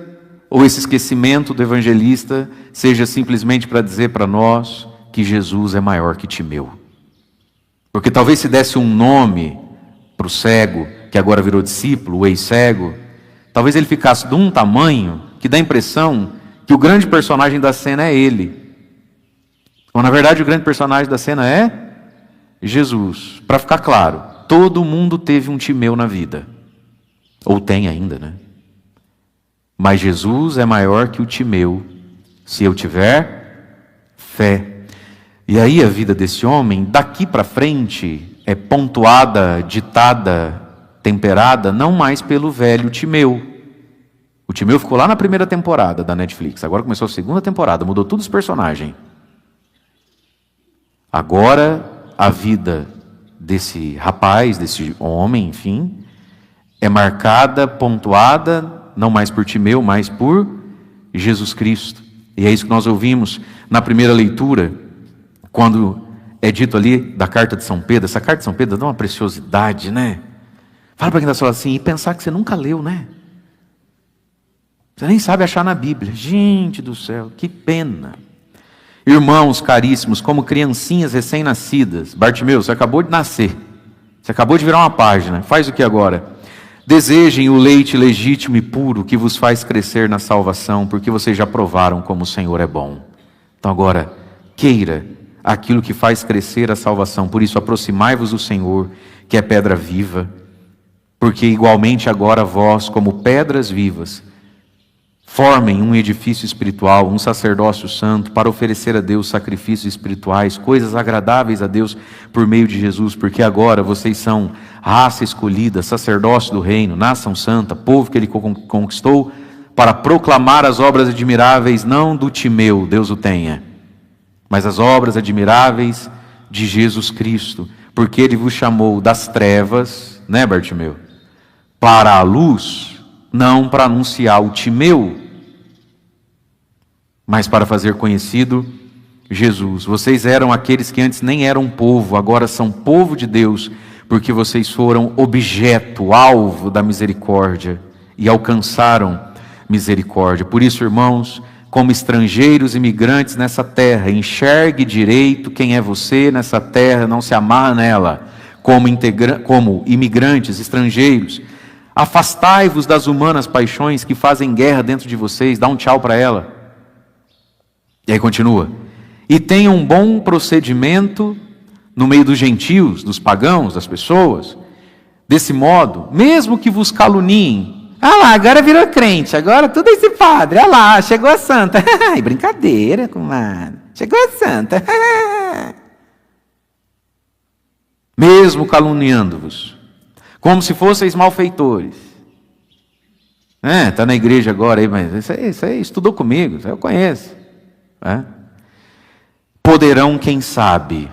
ou esse esquecimento do evangelista seja simplesmente para dizer para nós que Jesus é maior que Timeu. Porque talvez se desse um nome para o cego, que agora virou discípulo, o ex-cego, talvez ele ficasse de um tamanho que dá a impressão que o grande personagem da cena é ele. Ou na verdade o grande personagem da cena é Jesus. Para ficar claro, todo mundo teve um Timeu na vida. Ou tem ainda, né? Mas Jesus é maior que o Timeu, se eu tiver fé. E aí a vida desse homem, daqui para frente, é pontuada, ditada, temperada, não mais pelo velho Timeu. O Timeu ficou lá na primeira temporada da Netflix, agora começou a segunda temporada, mudou todos os personagens. Agora a vida desse rapaz, desse homem, enfim, é marcada, pontuada, não mais por Timeu, mas por Jesus Cristo. E é isso que nós ouvimos na primeira leitura, quando é dito ali da carta de São Pedro. Essa carta de São Pedro dá uma preciosidade, né? Fala para quem está falando assim, e pensar que você nunca leu, né? Você nem sabe achar na Bíblia. Gente do céu, que pena. Irmãos caríssimos, como criancinhas recém-nascidas. Bartimeu, você acabou de nascer. Você acabou de virar uma página. Faz o que agora? Desejem o leite legítimo e puro que vos faz crescer na salvação, porque vocês já provaram como o Senhor é bom. Então agora, queira aquilo que faz crescer a salvação. Por isso, aproximai-vos do Senhor, que é pedra viva, porque igualmente agora vós, como pedras vivas, formem um edifício espiritual, um sacerdócio santo, para oferecer a Deus sacrifícios espirituais, coisas agradáveis a Deus por meio de Jesus, porque agora vocês são raça escolhida, sacerdócio do reino, nação santa, povo que Ele conquistou, para proclamar as obras admiráveis, não do Timeu, Deus o tenha, mas as obras admiráveis de Jesus Cristo, porque Ele vos chamou das trevas, né, Bartimeu, para a luz, não para anunciar o Timeu, mas para fazer conhecido Jesus. Vocês eram aqueles que antes nem eram povo, agora são povo de Deus, porque vocês foram objeto, alvo da misericórdia e alcançaram misericórdia. Por isso, irmãos, como estrangeiros, imigrantes nessa terra, enxergue direito quem é você nessa terra, não se amarra nela. Como imigrantes, estrangeiros, afastai-vos das humanas paixões que fazem guerra dentro de vocês. Dá um tchau para ela. E aí continua. E tenham um bom procedimento no meio dos gentios, dos pagãos, das pessoas. Desse modo, mesmo que vos caluniem, lá, agora virou crente, agora tudo esse padre, lá, chegou a santa. Brincadeira, comadre, chegou a santa. Mesmo caluniando-vos, como se fosseis malfeitores. Está na igreja agora, mas isso aí estudou comigo, isso aí eu conheço. Poderão, quem sabe,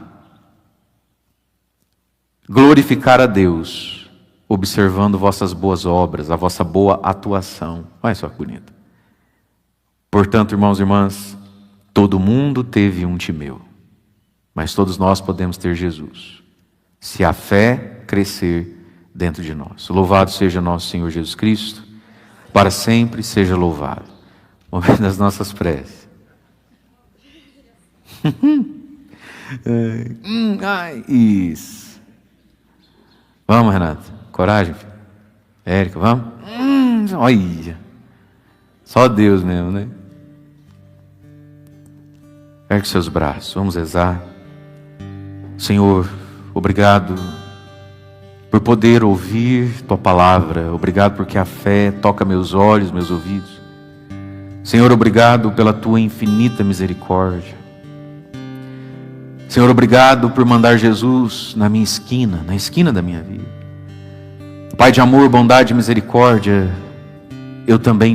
glorificar a Deus, observando vossas boas obras, a vossa boa atuação. Olha só que bonito. Portanto, irmãos e irmãs, todo mundo teve um Timeu, mas todos nós podemos ter Jesus, se a fé crescer dentro de nós. Louvado seja nosso Senhor Jesus Cristo, para sempre seja louvado. Momento das nossas preces. Isso. Vamos, Renato. Coragem, filho. Érica, vamos? Olha. Só Deus mesmo, né? Ergue seus braços. Vamos rezar. Senhor, obrigado por poder ouvir Tua palavra. Obrigado porque a fé toca meus olhos, meus ouvidos. Senhor, obrigado pela Tua infinita misericórdia. Senhor, obrigado por mandar Jesus na minha esquina, na esquina da minha vida. Pai de amor, bondade e misericórdia, eu também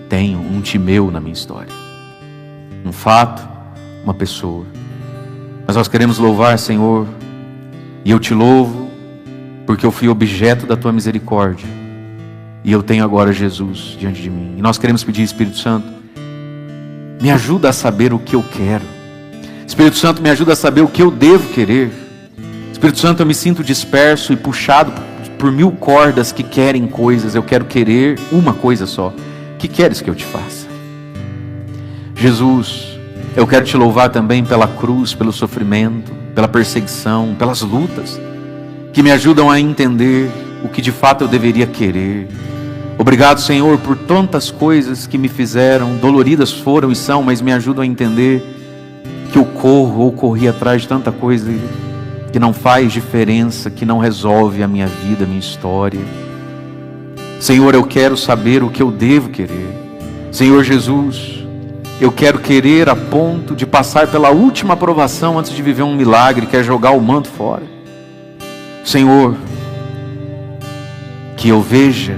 tenho um Timeu na minha história. Um fato, uma pessoa. Mas nós queremos louvar, Senhor, e eu te louvo, porque eu fui objeto da Tua misericórdia. E eu tenho agora Jesus diante de mim. E nós queremos pedir, Espírito Santo, me ajuda a saber o que eu quero. Espírito Santo, me ajuda a saber o que eu devo querer. Espírito Santo, eu me sinto disperso e puxado por 1000 cordas que querem coisas. Eu quero querer uma coisa só. O que queres que eu te faça? Jesus, eu quero te louvar também pela cruz, pelo sofrimento, pela perseguição, pelas lutas, que me ajudam a entender o que de fato eu deveria querer. Obrigado, Senhor, por tantas coisas que me fizeram, doloridas foram e são, mas me ajudam a entender que eu corro ou corri atrás de tanta coisa que não faz diferença, que não resolve a minha vida, a minha história. Senhor, eu quero saber o que eu devo querer. Senhor Jesus, eu quero querer a ponto de passar pela última aprovação antes de viver um milagre, que é jogar o manto fora. Senhor, que eu veja,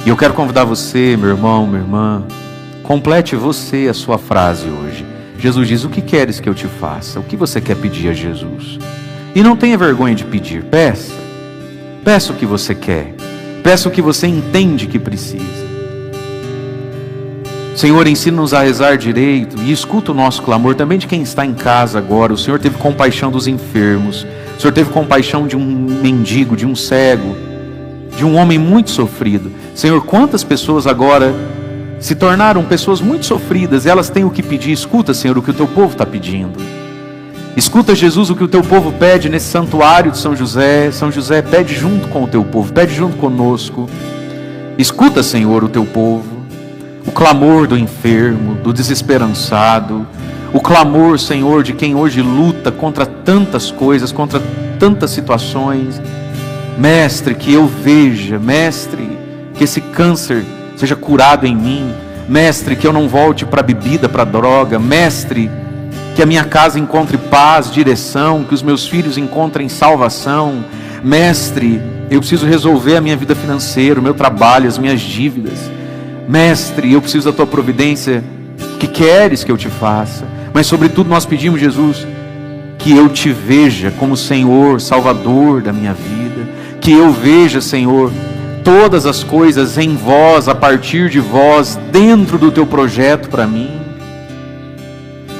e eu quero convidar você, meu irmão, minha irmã, complete você a sua frase hoje. Jesus diz: o que queres que eu te faça? O que você quer pedir a Jesus? E não tenha vergonha de pedir, peça. Peça o que você quer. Peça o que você entende que precisa. Senhor, ensina-nos a rezar direito e escuta o nosso clamor também de quem está em casa agora. O Senhor teve compaixão dos enfermos. O Senhor teve compaixão de um mendigo, de um cego, de um homem muito sofrido. Senhor, quantas pessoas agora se tornaram pessoas muito sofridas, elas têm o que pedir. Escuta, Senhor, o que o Teu povo está pedindo. Escuta, Jesus, o que o Teu povo pede nesse santuário de São José. São José, pede junto com o Teu povo, pede junto conosco. Escuta, Senhor, o Teu povo, o clamor do enfermo, do desesperançado, o clamor, Senhor, de quem hoje luta contra tantas coisas, contra tantas situações. Mestre, que eu veja, Mestre, que esse câncer seja curado em mim. Mestre, que eu não volte para a bebida, para a droga. Mestre, que a minha casa encontre paz, direção, que os meus filhos encontrem salvação. Mestre, eu preciso resolver a minha vida financeira, o meu trabalho, as minhas dívidas. Mestre, eu preciso da Tua providência. O que queres que eu te faça? Mas sobretudo nós pedimos, Jesus, que eu te veja como Senhor, Salvador da minha vida. Que eu veja, Senhor, todas as coisas em vós, a partir de vós, dentro do Teu projeto para mim.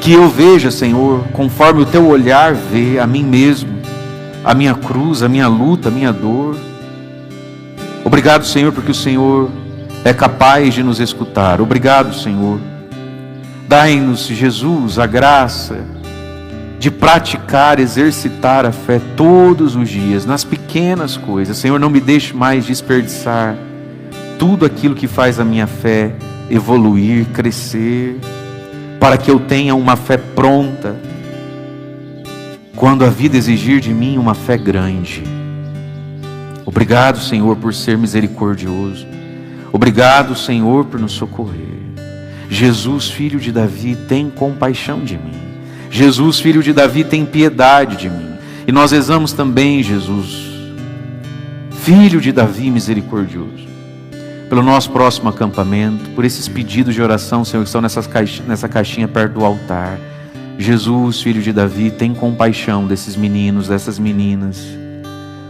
Que eu veja, Senhor, conforme o Teu olhar vê a mim mesmo. a minha cruz, a minha luta, a minha dor. Obrigado, Senhor, porque o Senhor é capaz de nos escutar. Obrigado, Senhor. Dai-nos, Jesus, a graça de praticar, exercitar a fé todos os dias, nas pequenas coisas. Senhor, não me deixe mais desperdiçar tudo aquilo que faz a minha fé evoluir, crescer, para que eu tenha uma fé pronta quando a vida exigir de mim uma fé grande. Obrigado, Senhor, por ser misericordioso. Obrigado, Senhor, por nos socorrer. Jesus, filho de Davi, tem compaixão de mim. Jesus, filho de Davi, tem piedade de mim. E nós rezamos também, Jesus, filho de Davi, misericordioso, pelo nosso próximo acampamento, por esses pedidos de oração, Senhor, que estão nessa caixinha perto do altar. Jesus, filho de Davi, tem compaixão desses meninos, dessas meninas,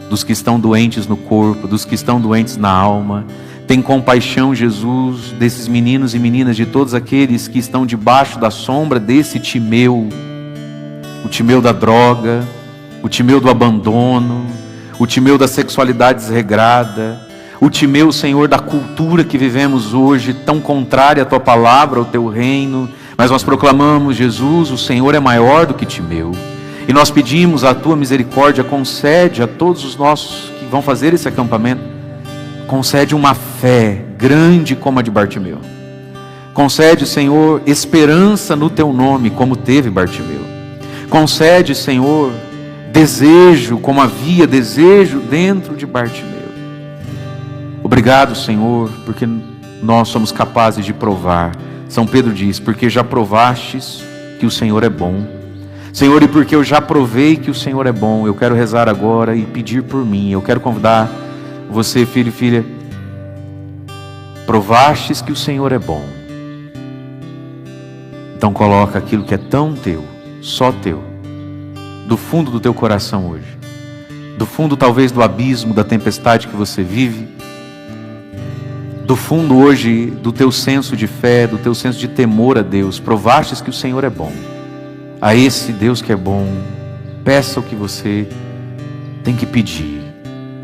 dos que estão doentes no corpo, dos que estão doentes na alma. Tem compaixão, Jesus, desses meninos e meninas, de todos aqueles que estão debaixo da sombra desse Timeu, o Timeu da droga, o Timeu do abandono, o Timeu da sexualidade desregrada, o Timeu, Senhor, da cultura que vivemos hoje, tão contrária à Tua palavra, ao Teu reino. Mas nós proclamamos, Jesus, o Senhor é maior do que Timeu. E nós pedimos a Tua misericórdia, concede a todos os nossos que vão fazer esse acampamento, concede uma fé grande como a de Bartimeu. Concede, Senhor, esperança no Teu nome, como teve Bartimeu. Concede, Senhor, desejo, como havia desejo dentro de Bartimeu. Obrigado, Senhor, porque nós somos capazes de provar. São Pedro diz, porque já provastes que o Senhor é bom. Senhor, e porque eu já provei que o Senhor é bom, eu quero rezar agora e pedir por mim. Eu quero convidar você, filho e filha, provastes que o Senhor é bom. Então coloca aquilo que é tão teu, só teu, do fundo do teu coração hoje, do fundo talvez do abismo, da tempestade que você vive, do fundo hoje do teu senso de fé, do teu senso de temor a Deus. Provastes que o Senhor é bom. A esse Deus que é bom, peça o que você tem que pedir,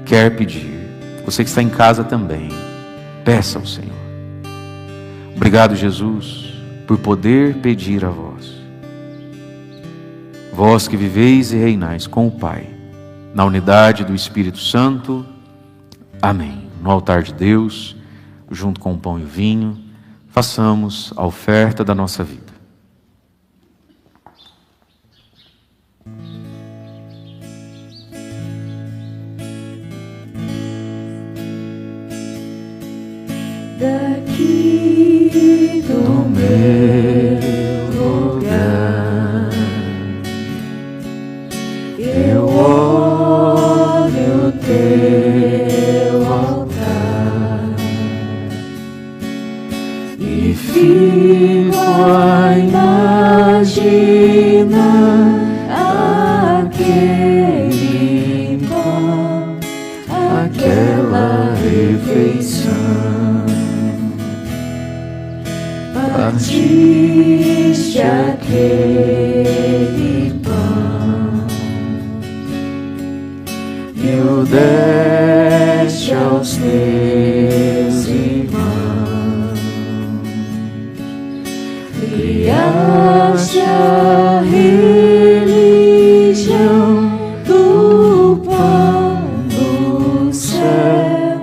quer pedir. Você que está em casa também, peça ao Senhor. Obrigado, Jesus, por poder pedir a vós. Vós que viveis e reinais com o Pai, na unidade do Espírito Santo. Amém. No altar de Deus, junto com o pão e o vinho, façamos a oferta da nossa vida. Daqui do meu lugar, eu olho o teu altar e fico a imaginar aquele pão, aquela refeição. Partiste aquele pão e o deste aos teus irmãos. Criaste a religião do pão do céu,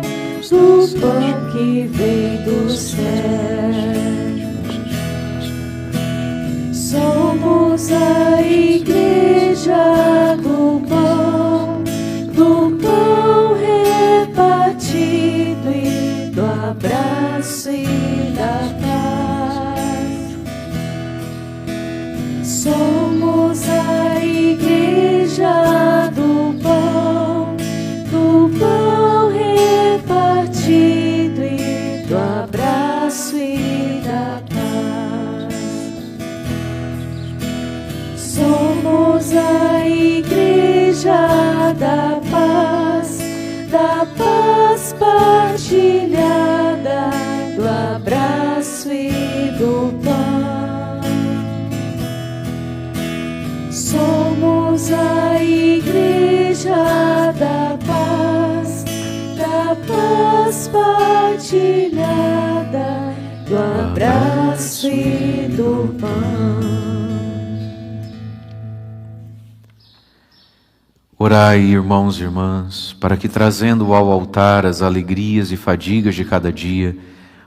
do pão que vem do céu. Somos a igreja do pão repartido e do abraço e da paz. Somos a igreja do pão repartido e do abraço e da paz. Somos a igreja da paz partilhada, do abraço e do pão. Somos a igreja igreja da paz partilhada, do abraço e do pão. Orai, irmãos e irmãs, para que, trazendo ao altar as alegrias e fadigas de cada dia,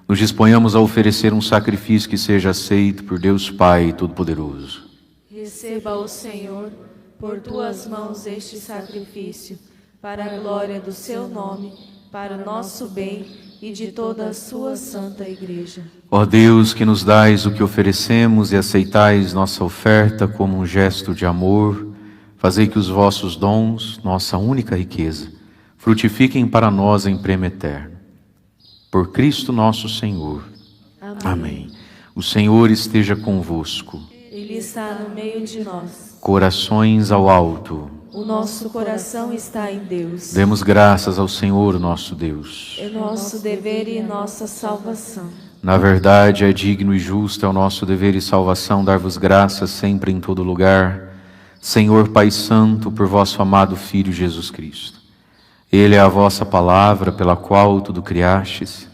nos disponhamos a oferecer um sacrifício que seja aceito por Deus Pai Todo-Poderoso. Receba o Senhor por tuas mãos este sacrifício, para a glória do seu nome, para o nosso bem e de toda a sua santa igreja. Ó Deus, que nos dais o que oferecemos e aceitais nossa oferta como um gesto de amor, fazei que os vossos dons, nossa única riqueza, frutifiquem para nós em prêmio eterno. Por Cristo nosso Senhor. Amém. Amém. O Senhor esteja convosco. Ele está no meio de nós. Corações ao alto. O nosso coração está em Deus. Demos graças ao Senhor, nosso Deus. É nosso dever e nossa salvação. Na verdade, é digno e justo, é o nosso dever e salvação dar-vos graças sempre em todo lugar, Senhor Pai Santo, por vosso amado Filho Jesus Cristo. Ele é a vossa palavra pela qual tudo criastes.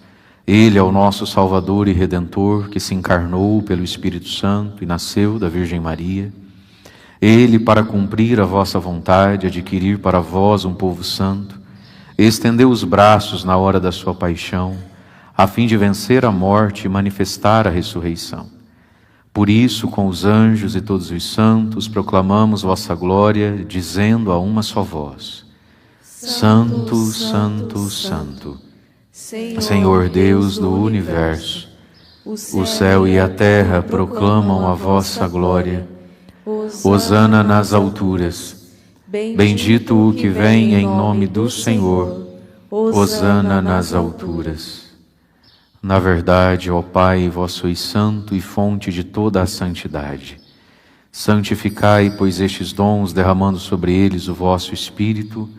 Ele é o nosso Salvador e Redentor, que se encarnou pelo Espírito Santo e nasceu da Virgem Maria. Ele, para cumprir a vossa vontade, adquirir para vós um povo santo, estendeu os braços na hora da sua paixão, a fim de vencer a morte e manifestar a ressurreição. Por isso, com os anjos e todos os santos, proclamamos vossa glória, dizendo a uma só voz: Santo, Santo, Santo, Senhor Deus do universo, o céu e a terra proclamam a vossa glória. Hosana nas alturas. Bendito o que vem em nome do Senhor. Hosana nas alturas. Na verdade, ó Pai, vós sois santo e fonte de toda a santidade. Santificai, pois, estes dons, derramando sobre eles o vosso Espírito,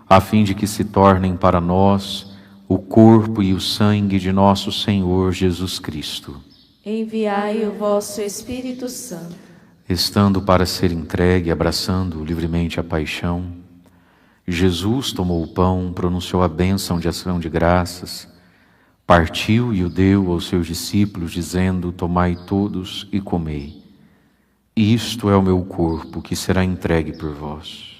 a fim de que se tornem para nós o corpo e o sangue de nosso Senhor Jesus Cristo. Enviai o vosso Espírito Santo. Estando para ser entregue, abraçando livremente a paixão, Jesus tomou o pão, pronunciou a bênção de ação de graças, partiu e o deu aos seus discípulos, dizendo: Tomai todos e comei. Isto é o meu corpo, que será entregue por vós.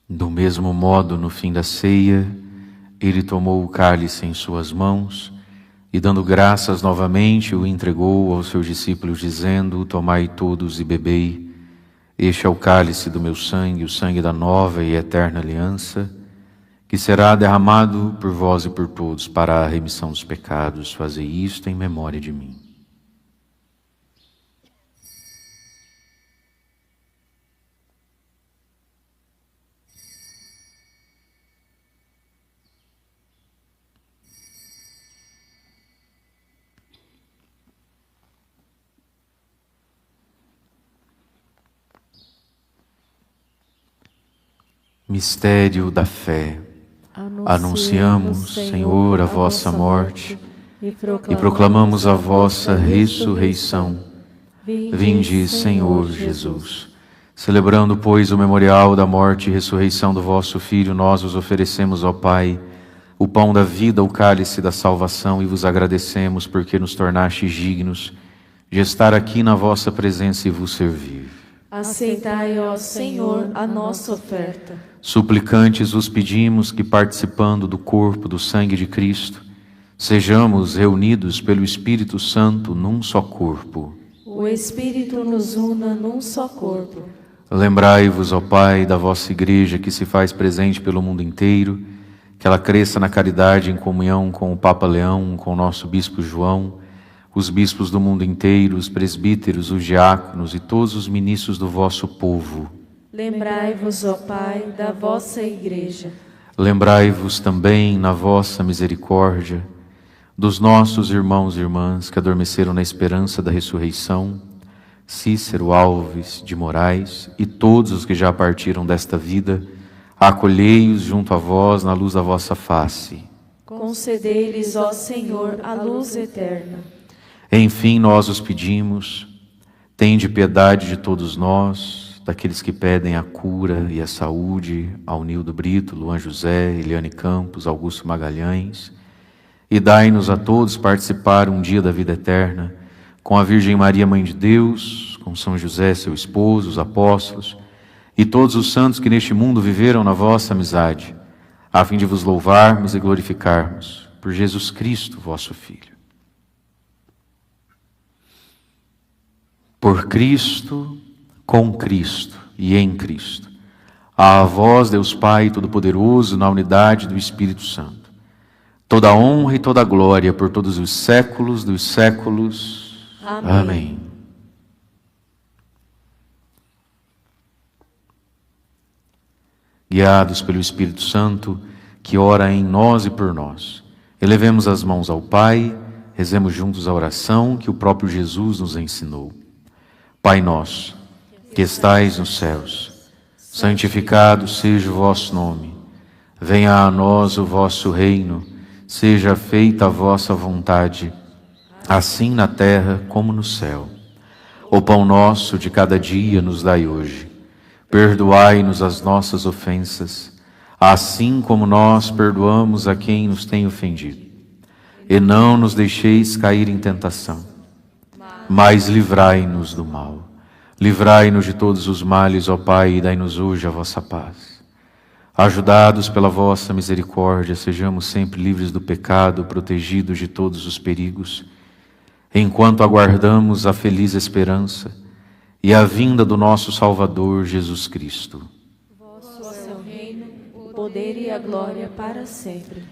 Do mesmo modo, no fim da ceia, ele tomou o cálice em suas mãos e, dando graças novamente, o entregou aos seus discípulos, dizendo: Tomai todos e bebei. Este é o cálice do meu sangue, o sangue da nova e eterna aliança, que será derramado por vós e por todos para a remissão dos pecados. Fazei isto em memória de mim. Mistério da fé. Anunciamos, Senhor, a vossa morte e proclamamos a vossa ressurreição. Vinde, Senhor Jesus. Celebrando, pois, o memorial da morte e ressurreição do vosso Filho, nós vos oferecemos, ó Pai, o pão da vida, o cálice da salvação, e vos agradecemos porque nos tornastes dignos de estar aqui na vossa presença e vos servir. Aceitai, ó Senhor, a nossa oferta. Suplicantes vos pedimos que, participando do corpo, do sangue de Cristo, sejamos reunidos pelo Espírito Santo num só corpo. O Espírito nos una num só corpo. Lembrai-vos, ó Pai, da vossa Igreja que se faz presente pelo mundo inteiro, que ela cresça na caridade em comunhão com o Papa Leão, com o nosso Bispo João, os bispos do mundo inteiro, os presbíteros, os diáconos e todos os ministros do vosso povo. Lembrai-vos, ó Pai, da vossa Igreja. Lembrai-vos também, na vossa misericórdia, dos nossos irmãos e irmãs que adormeceram na esperança da ressurreição, Cícero Alves de Moraes e todos os que já partiram desta vida, acolhei-os junto a vós na luz da vossa face. Concedei-lhes, ó Senhor, a luz eterna. Enfim, nós os pedimos, tende piedade de todos nós, daqueles que pedem a cura e a saúde, ao Nildo Brito, Luan José, Eliane Campos, Augusto Magalhães, e dai-nos a todos participar um dia da vida eterna, com a Virgem Maria, Mãe de Deus, com São José, seu esposo, os apóstolos, e todos os santos que neste mundo viveram na vossa amizade, a fim de vos louvarmos e glorificarmos, por Jesus Cristo, vosso Filho. Por Cristo, com Cristo e em Cristo, a vós, Deus Pai Todo-Poderoso, na unidade do Espírito Santo, toda a honra e toda a glória por todos os séculos dos séculos. Amém. Amém. Guiados pelo Espírito Santo, que ora em nós e por nós, elevemos as mãos ao Pai, rezemos juntos a oração que o próprio Jesus nos ensinou. Pai nosso, que estais nos céus, santificado seja o vosso nome. Venha a nós o vosso reino, seja feita a vossa vontade, assim na terra como no céu. O pão nosso de cada dia nos dai hoje. Perdoai-nos as nossas ofensas, assim como nós perdoamos a quem nos tem ofendido. E não nos deixeis cair em tentação, mas livrai-nos do mal. Livrai-nos de todos os males, ó Pai, e dai-nos hoje a vossa paz. Ajudados pela vossa misericórdia, sejamos sempre livres do pecado, protegidos de todos os perigos, enquanto aguardamos a feliz esperança e a vinda do nosso Salvador Jesus Cristo. Vosso é o reino, o poder e a glória para sempre.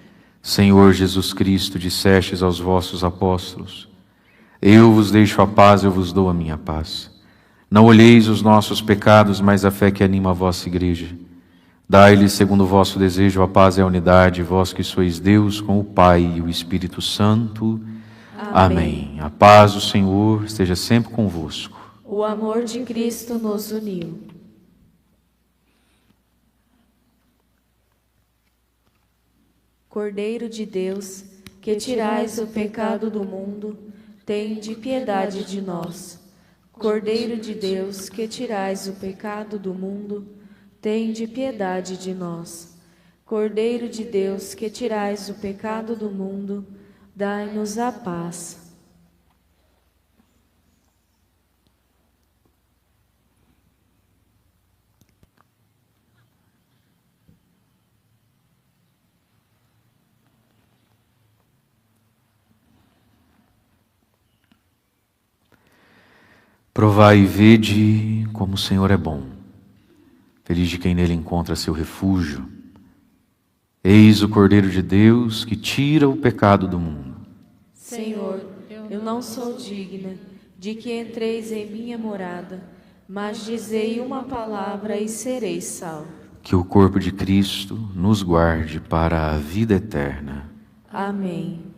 Senhor Jesus Cristo, dissestes aos vossos apóstolos: eu vos deixo a paz, eu vos dou a minha paz. Não olheis os nossos pecados, mas a fé que anima a vossa igreja. Dai-lhes, segundo o vosso desejo, a paz e a unidade, vós que sois Deus com o Pai e o Espírito Santo. Amém. A paz do Senhor esteja sempre convosco. O amor de Cristo nos uniu. Cordeiro de Deus, que tirais o pecado do mundo, tende piedade de nós. Cordeiro de Deus, que tirais o pecado do mundo, tende piedade de nós. Cordeiro de Deus, que tirais o pecado do mundo, dai-nos a paz. Provai e vede como o Senhor é bom. Feliz de quem nele encontra seu refúgio. Eis o Cordeiro de Deus que tira o pecado do mundo. Senhor, eu não sou digna de que entreis em minha morada, mas dizei uma palavra e serei salvo. Que o corpo de Cristo nos guarde para a vida eterna. Amém.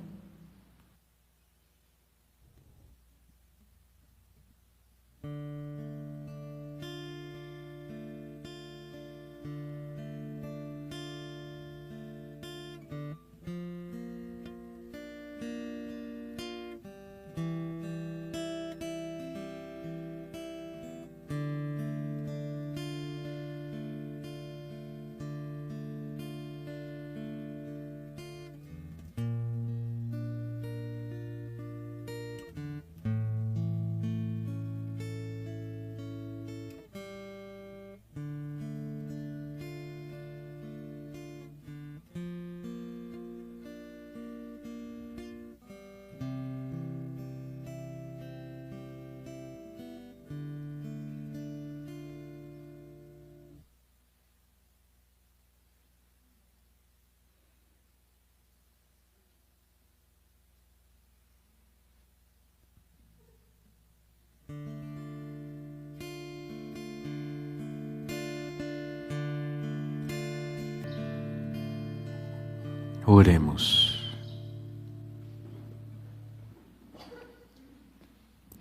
Oremos.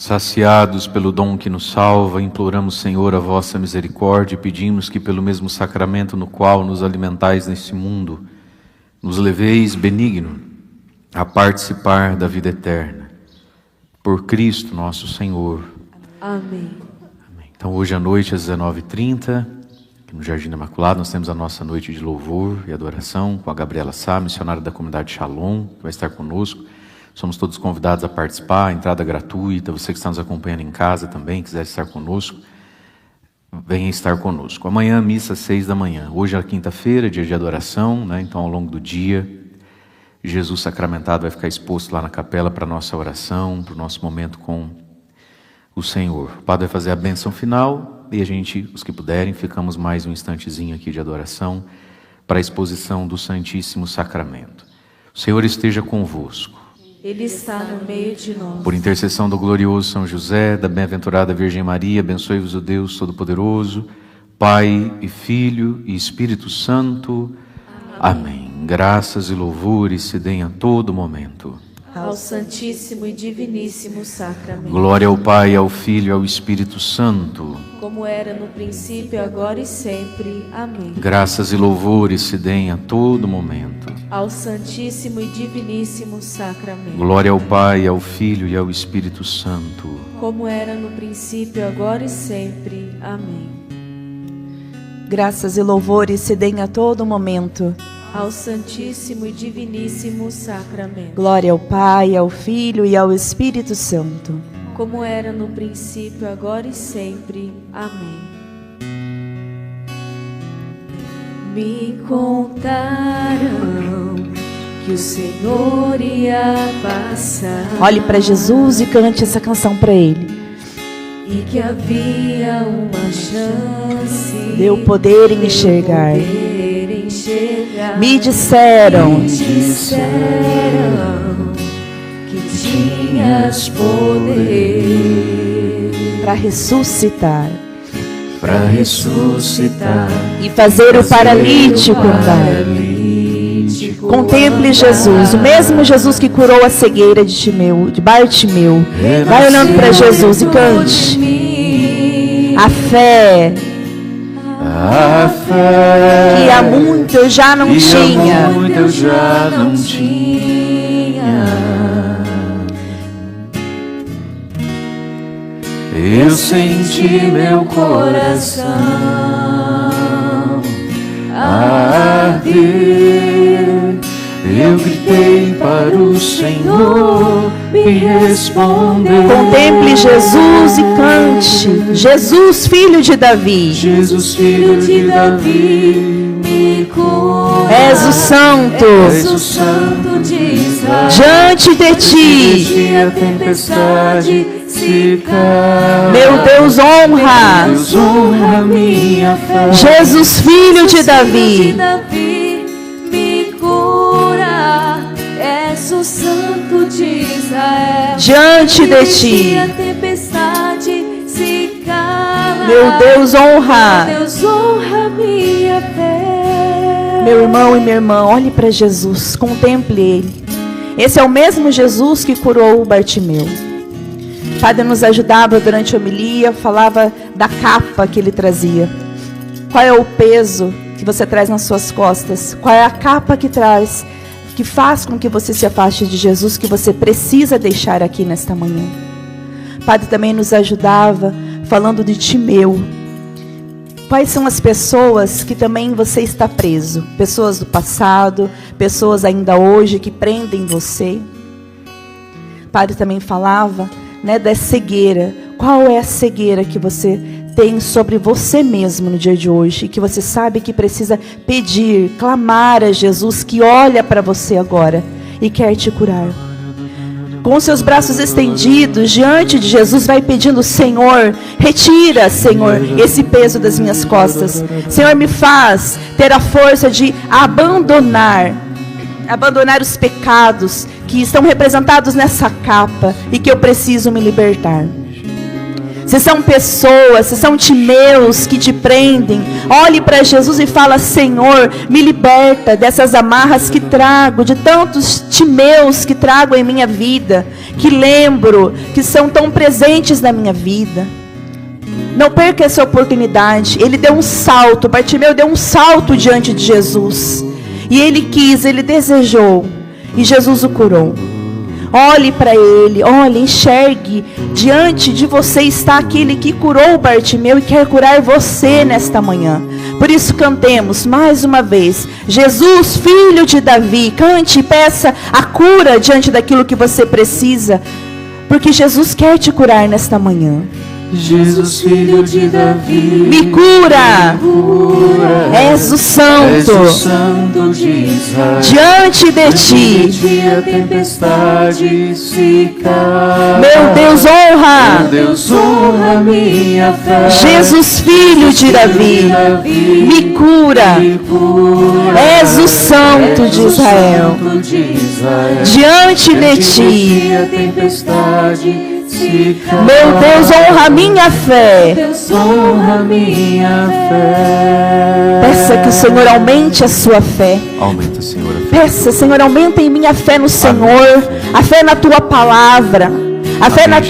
Saciados pelo dom que nos salva, imploramos, Senhor, a vossa misericórdia e pedimos que pelo mesmo sacramento no qual nos alimentais neste mundo, nos leveis benigno a participar da vida eterna. Por Cristo nosso Senhor. Amém. Amém. Então hoje à noite às 19h30, aqui no Jardim Imaculado, nós temos a nossa noite de louvor e adoração com a Gabriela Sá, missionária da comunidade Shalom, que vai estar conosco. Somos todos convidados a participar, entrada gratuita. Você que está nos acompanhando em casa também, quiser estar conosco, venha estar conosco. Amanhã, missa às 6h. Hoje é quinta-feira, dia de adoração, né? Então ao longo do dia, Jesus sacramentado vai ficar exposto lá na capela para a nossa oração, para o nosso momento com o Senhor. O padre vai fazer a bênção final e a gente, os que puderem, ficamos mais um instantezinho aqui de adoração para a exposição do Santíssimo Sacramento. O Senhor esteja convosco. Ele está no meio de nós. Por intercessão do glorioso São José, da bem-aventurada Virgem Maria, abençoe-vos o Deus Todo-Poderoso, Pai e Filho e Espírito Santo. Amém. Graças e louvores se deem a todo momento ao Santíssimo e Diviníssimo Sacramento. Glória ao Pai, ao Filho e ao Espírito Santo. Como era no princípio, agora e sempre. Amém. Graças e louvores se deem a todo momento ao Santíssimo e Diviníssimo Sacramento. Glória ao Pai, ao Filho e ao Espírito Santo. Como era no princípio, agora e sempre. Amém. Graças e louvores se deem a todo momento ao Santíssimo e Diviníssimo Sacramento. Glória ao Pai, ao Filho e ao Espírito Santo. Como era no princípio, agora e sempre. Amém. Me contaram que o Senhor ia passar. Olhe para Jesus e cante essa canção para Ele. E que havia uma chance de eu poder enxergar. Me disseram que tinhas poder para ressuscitar e fazer o paralítico andar. Contemple Jesus, o mesmo Jesus que curou a cegueira de Bartimeu. Vai olhando para Jesus e cante. A fé que há muito eu já não tinha. Eu senti meu coração arder. Eu gritei para o Senhor me responder. Contemple Jesus e cante. Jesus, filho de Davi. Jesus, filho de Davi, me cura. És o Santo. És o Santo de Israel. Diante de ti a tempestade se cala. Meu Deus, honra. Deus, honra minha fé. Jesus, filho de Davi, me cura. És o Santo de Israel. Diante de ti a tempestade se cala. Meu Deus, honra. Meu Deus, honra minha fé. Meu irmão e minha irmã, olhe para Jesus, contemple Ele. Esse é o mesmo Jesus que curou o Bartimeu. O Padre nos ajudava durante a homilia, falava da capa que ele trazia. Qual é o peso que você traz nas suas costas? Qual é a capa que traz, que faz com que você se afaste de Jesus, que você precisa deixar aqui nesta manhã? O Padre também nos ajudava falando de Timeu. Quais são as pessoas que também você está preso? Pessoas do passado, pessoas ainda hoje que prendem você. O Padre também falava, né, da cegueira. Qual é a cegueira que você tem sobre você mesmo no dia de hoje? Que você sabe que precisa pedir, clamar a Jesus, que olha para você agora e quer te curar. Com os seus braços estendidos diante de Jesus, vai pedindo: Senhor, retira, Senhor, esse peso das minhas costas. Senhor, me faz ter a força de abandonar os pecados que estão representados nessa capa e que eu preciso me libertar. Se são pessoas, se são timeus que te prendem, olhe para Jesus e fala: Senhor, me liberta dessas amarras que trago, de tantos timeus que trago em minha vida, que lembro, que são tão presentes na minha vida. Não perca essa oportunidade. Ele deu um salto, Bartimeu deu um salto diante de Jesus. E ele quis, ele desejou, e Jesus o curou. Olhe para ele, olhe, enxergue. Diante de você está aquele que curou Bartimeu e quer curar você nesta manhã. Por isso cantemos mais uma vez: Jesus, filho de Davi. Cante e peça a cura diante daquilo que você precisa, porque Jesus quer te curar nesta manhã. Jesus, filho de Davi, me cura, és o santo, de Israel. Diante de ti, a tempestade se cala. Meu Deus, honra minha fé. Jesus, filho de Davi, me cura, és o santo de Israel. Diante de ti, a tempestade. Meu Deus, honra minha fé. Peça que o Senhor aumente a sua fé. Aumenta, Senhor, a fé. Peça, Senhor, aumenta em mim a fé no Senhor, a fé na tua palavra, a fé na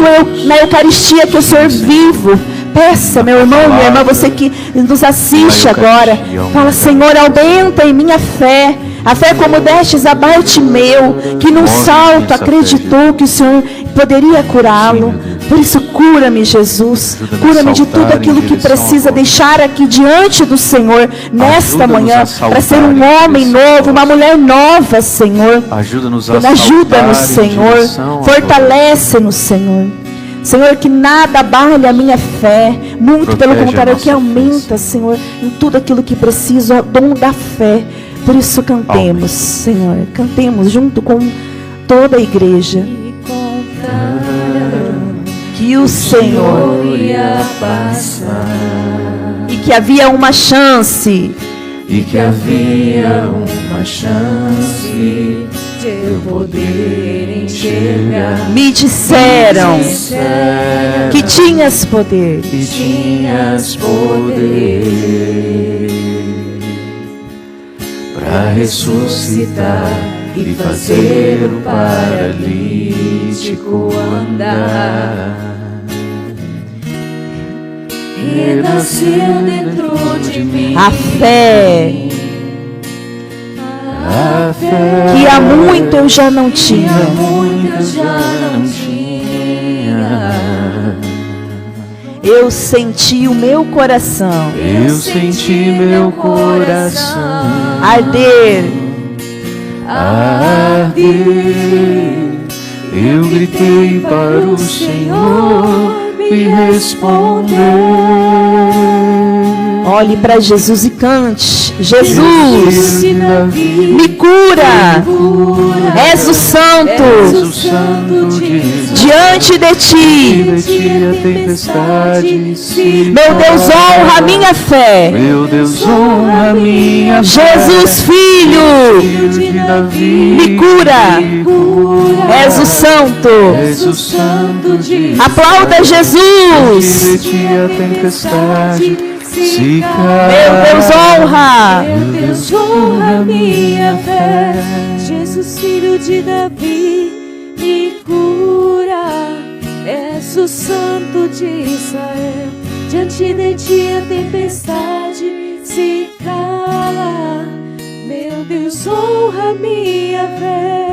Eucaristia que o Senhor vivo. Peça, meu irmão, minha irmã, você que nos assiste agora, fala: Senhor, aumenta em minha fé. A fé como destes a Bartimeu, que num salto acreditou que o Senhor poderia curá-lo. Por isso, cura-me, Jesus. Cura-me de tudo aquilo que precisa deixar aqui diante do Senhor nesta manhã, para ser um homem novo, uma mulher nova, Senhor. Ajuda-nos, Senhor. Fortalece-nos, Senhor. Senhor, que nada abale a minha fé, muito pelo contrário, que aumenta, Senhor, em tudo aquilo que preciso, o dom da fé. Por isso cantemos, Senhor, cantemos junto com toda a igreja. Que o Senhor ia passar, e que havia uma chance, de eu poder enxergar. Me disseram que tinhas poder, para ressuscitar e fazer o paralítico andar. Renasceu dentro de mim a fé que há muito eu já não tinha. Eu senti o meu coração, arder. Eu gritei para o Senhor me responder. Olhe para Jesus e cante: Jesus, me cura, és o santo, diante de ti, meu Deus, honra a minha fé, Jesus, filho, me cura, és o santo, aplauda Jesus. Meu Deus, honra minha fé. Jesus, filho de Davi, me cura, és o santo de Israel. Diante de ti a tempestade se cala. Meu Deus, honra minha fé.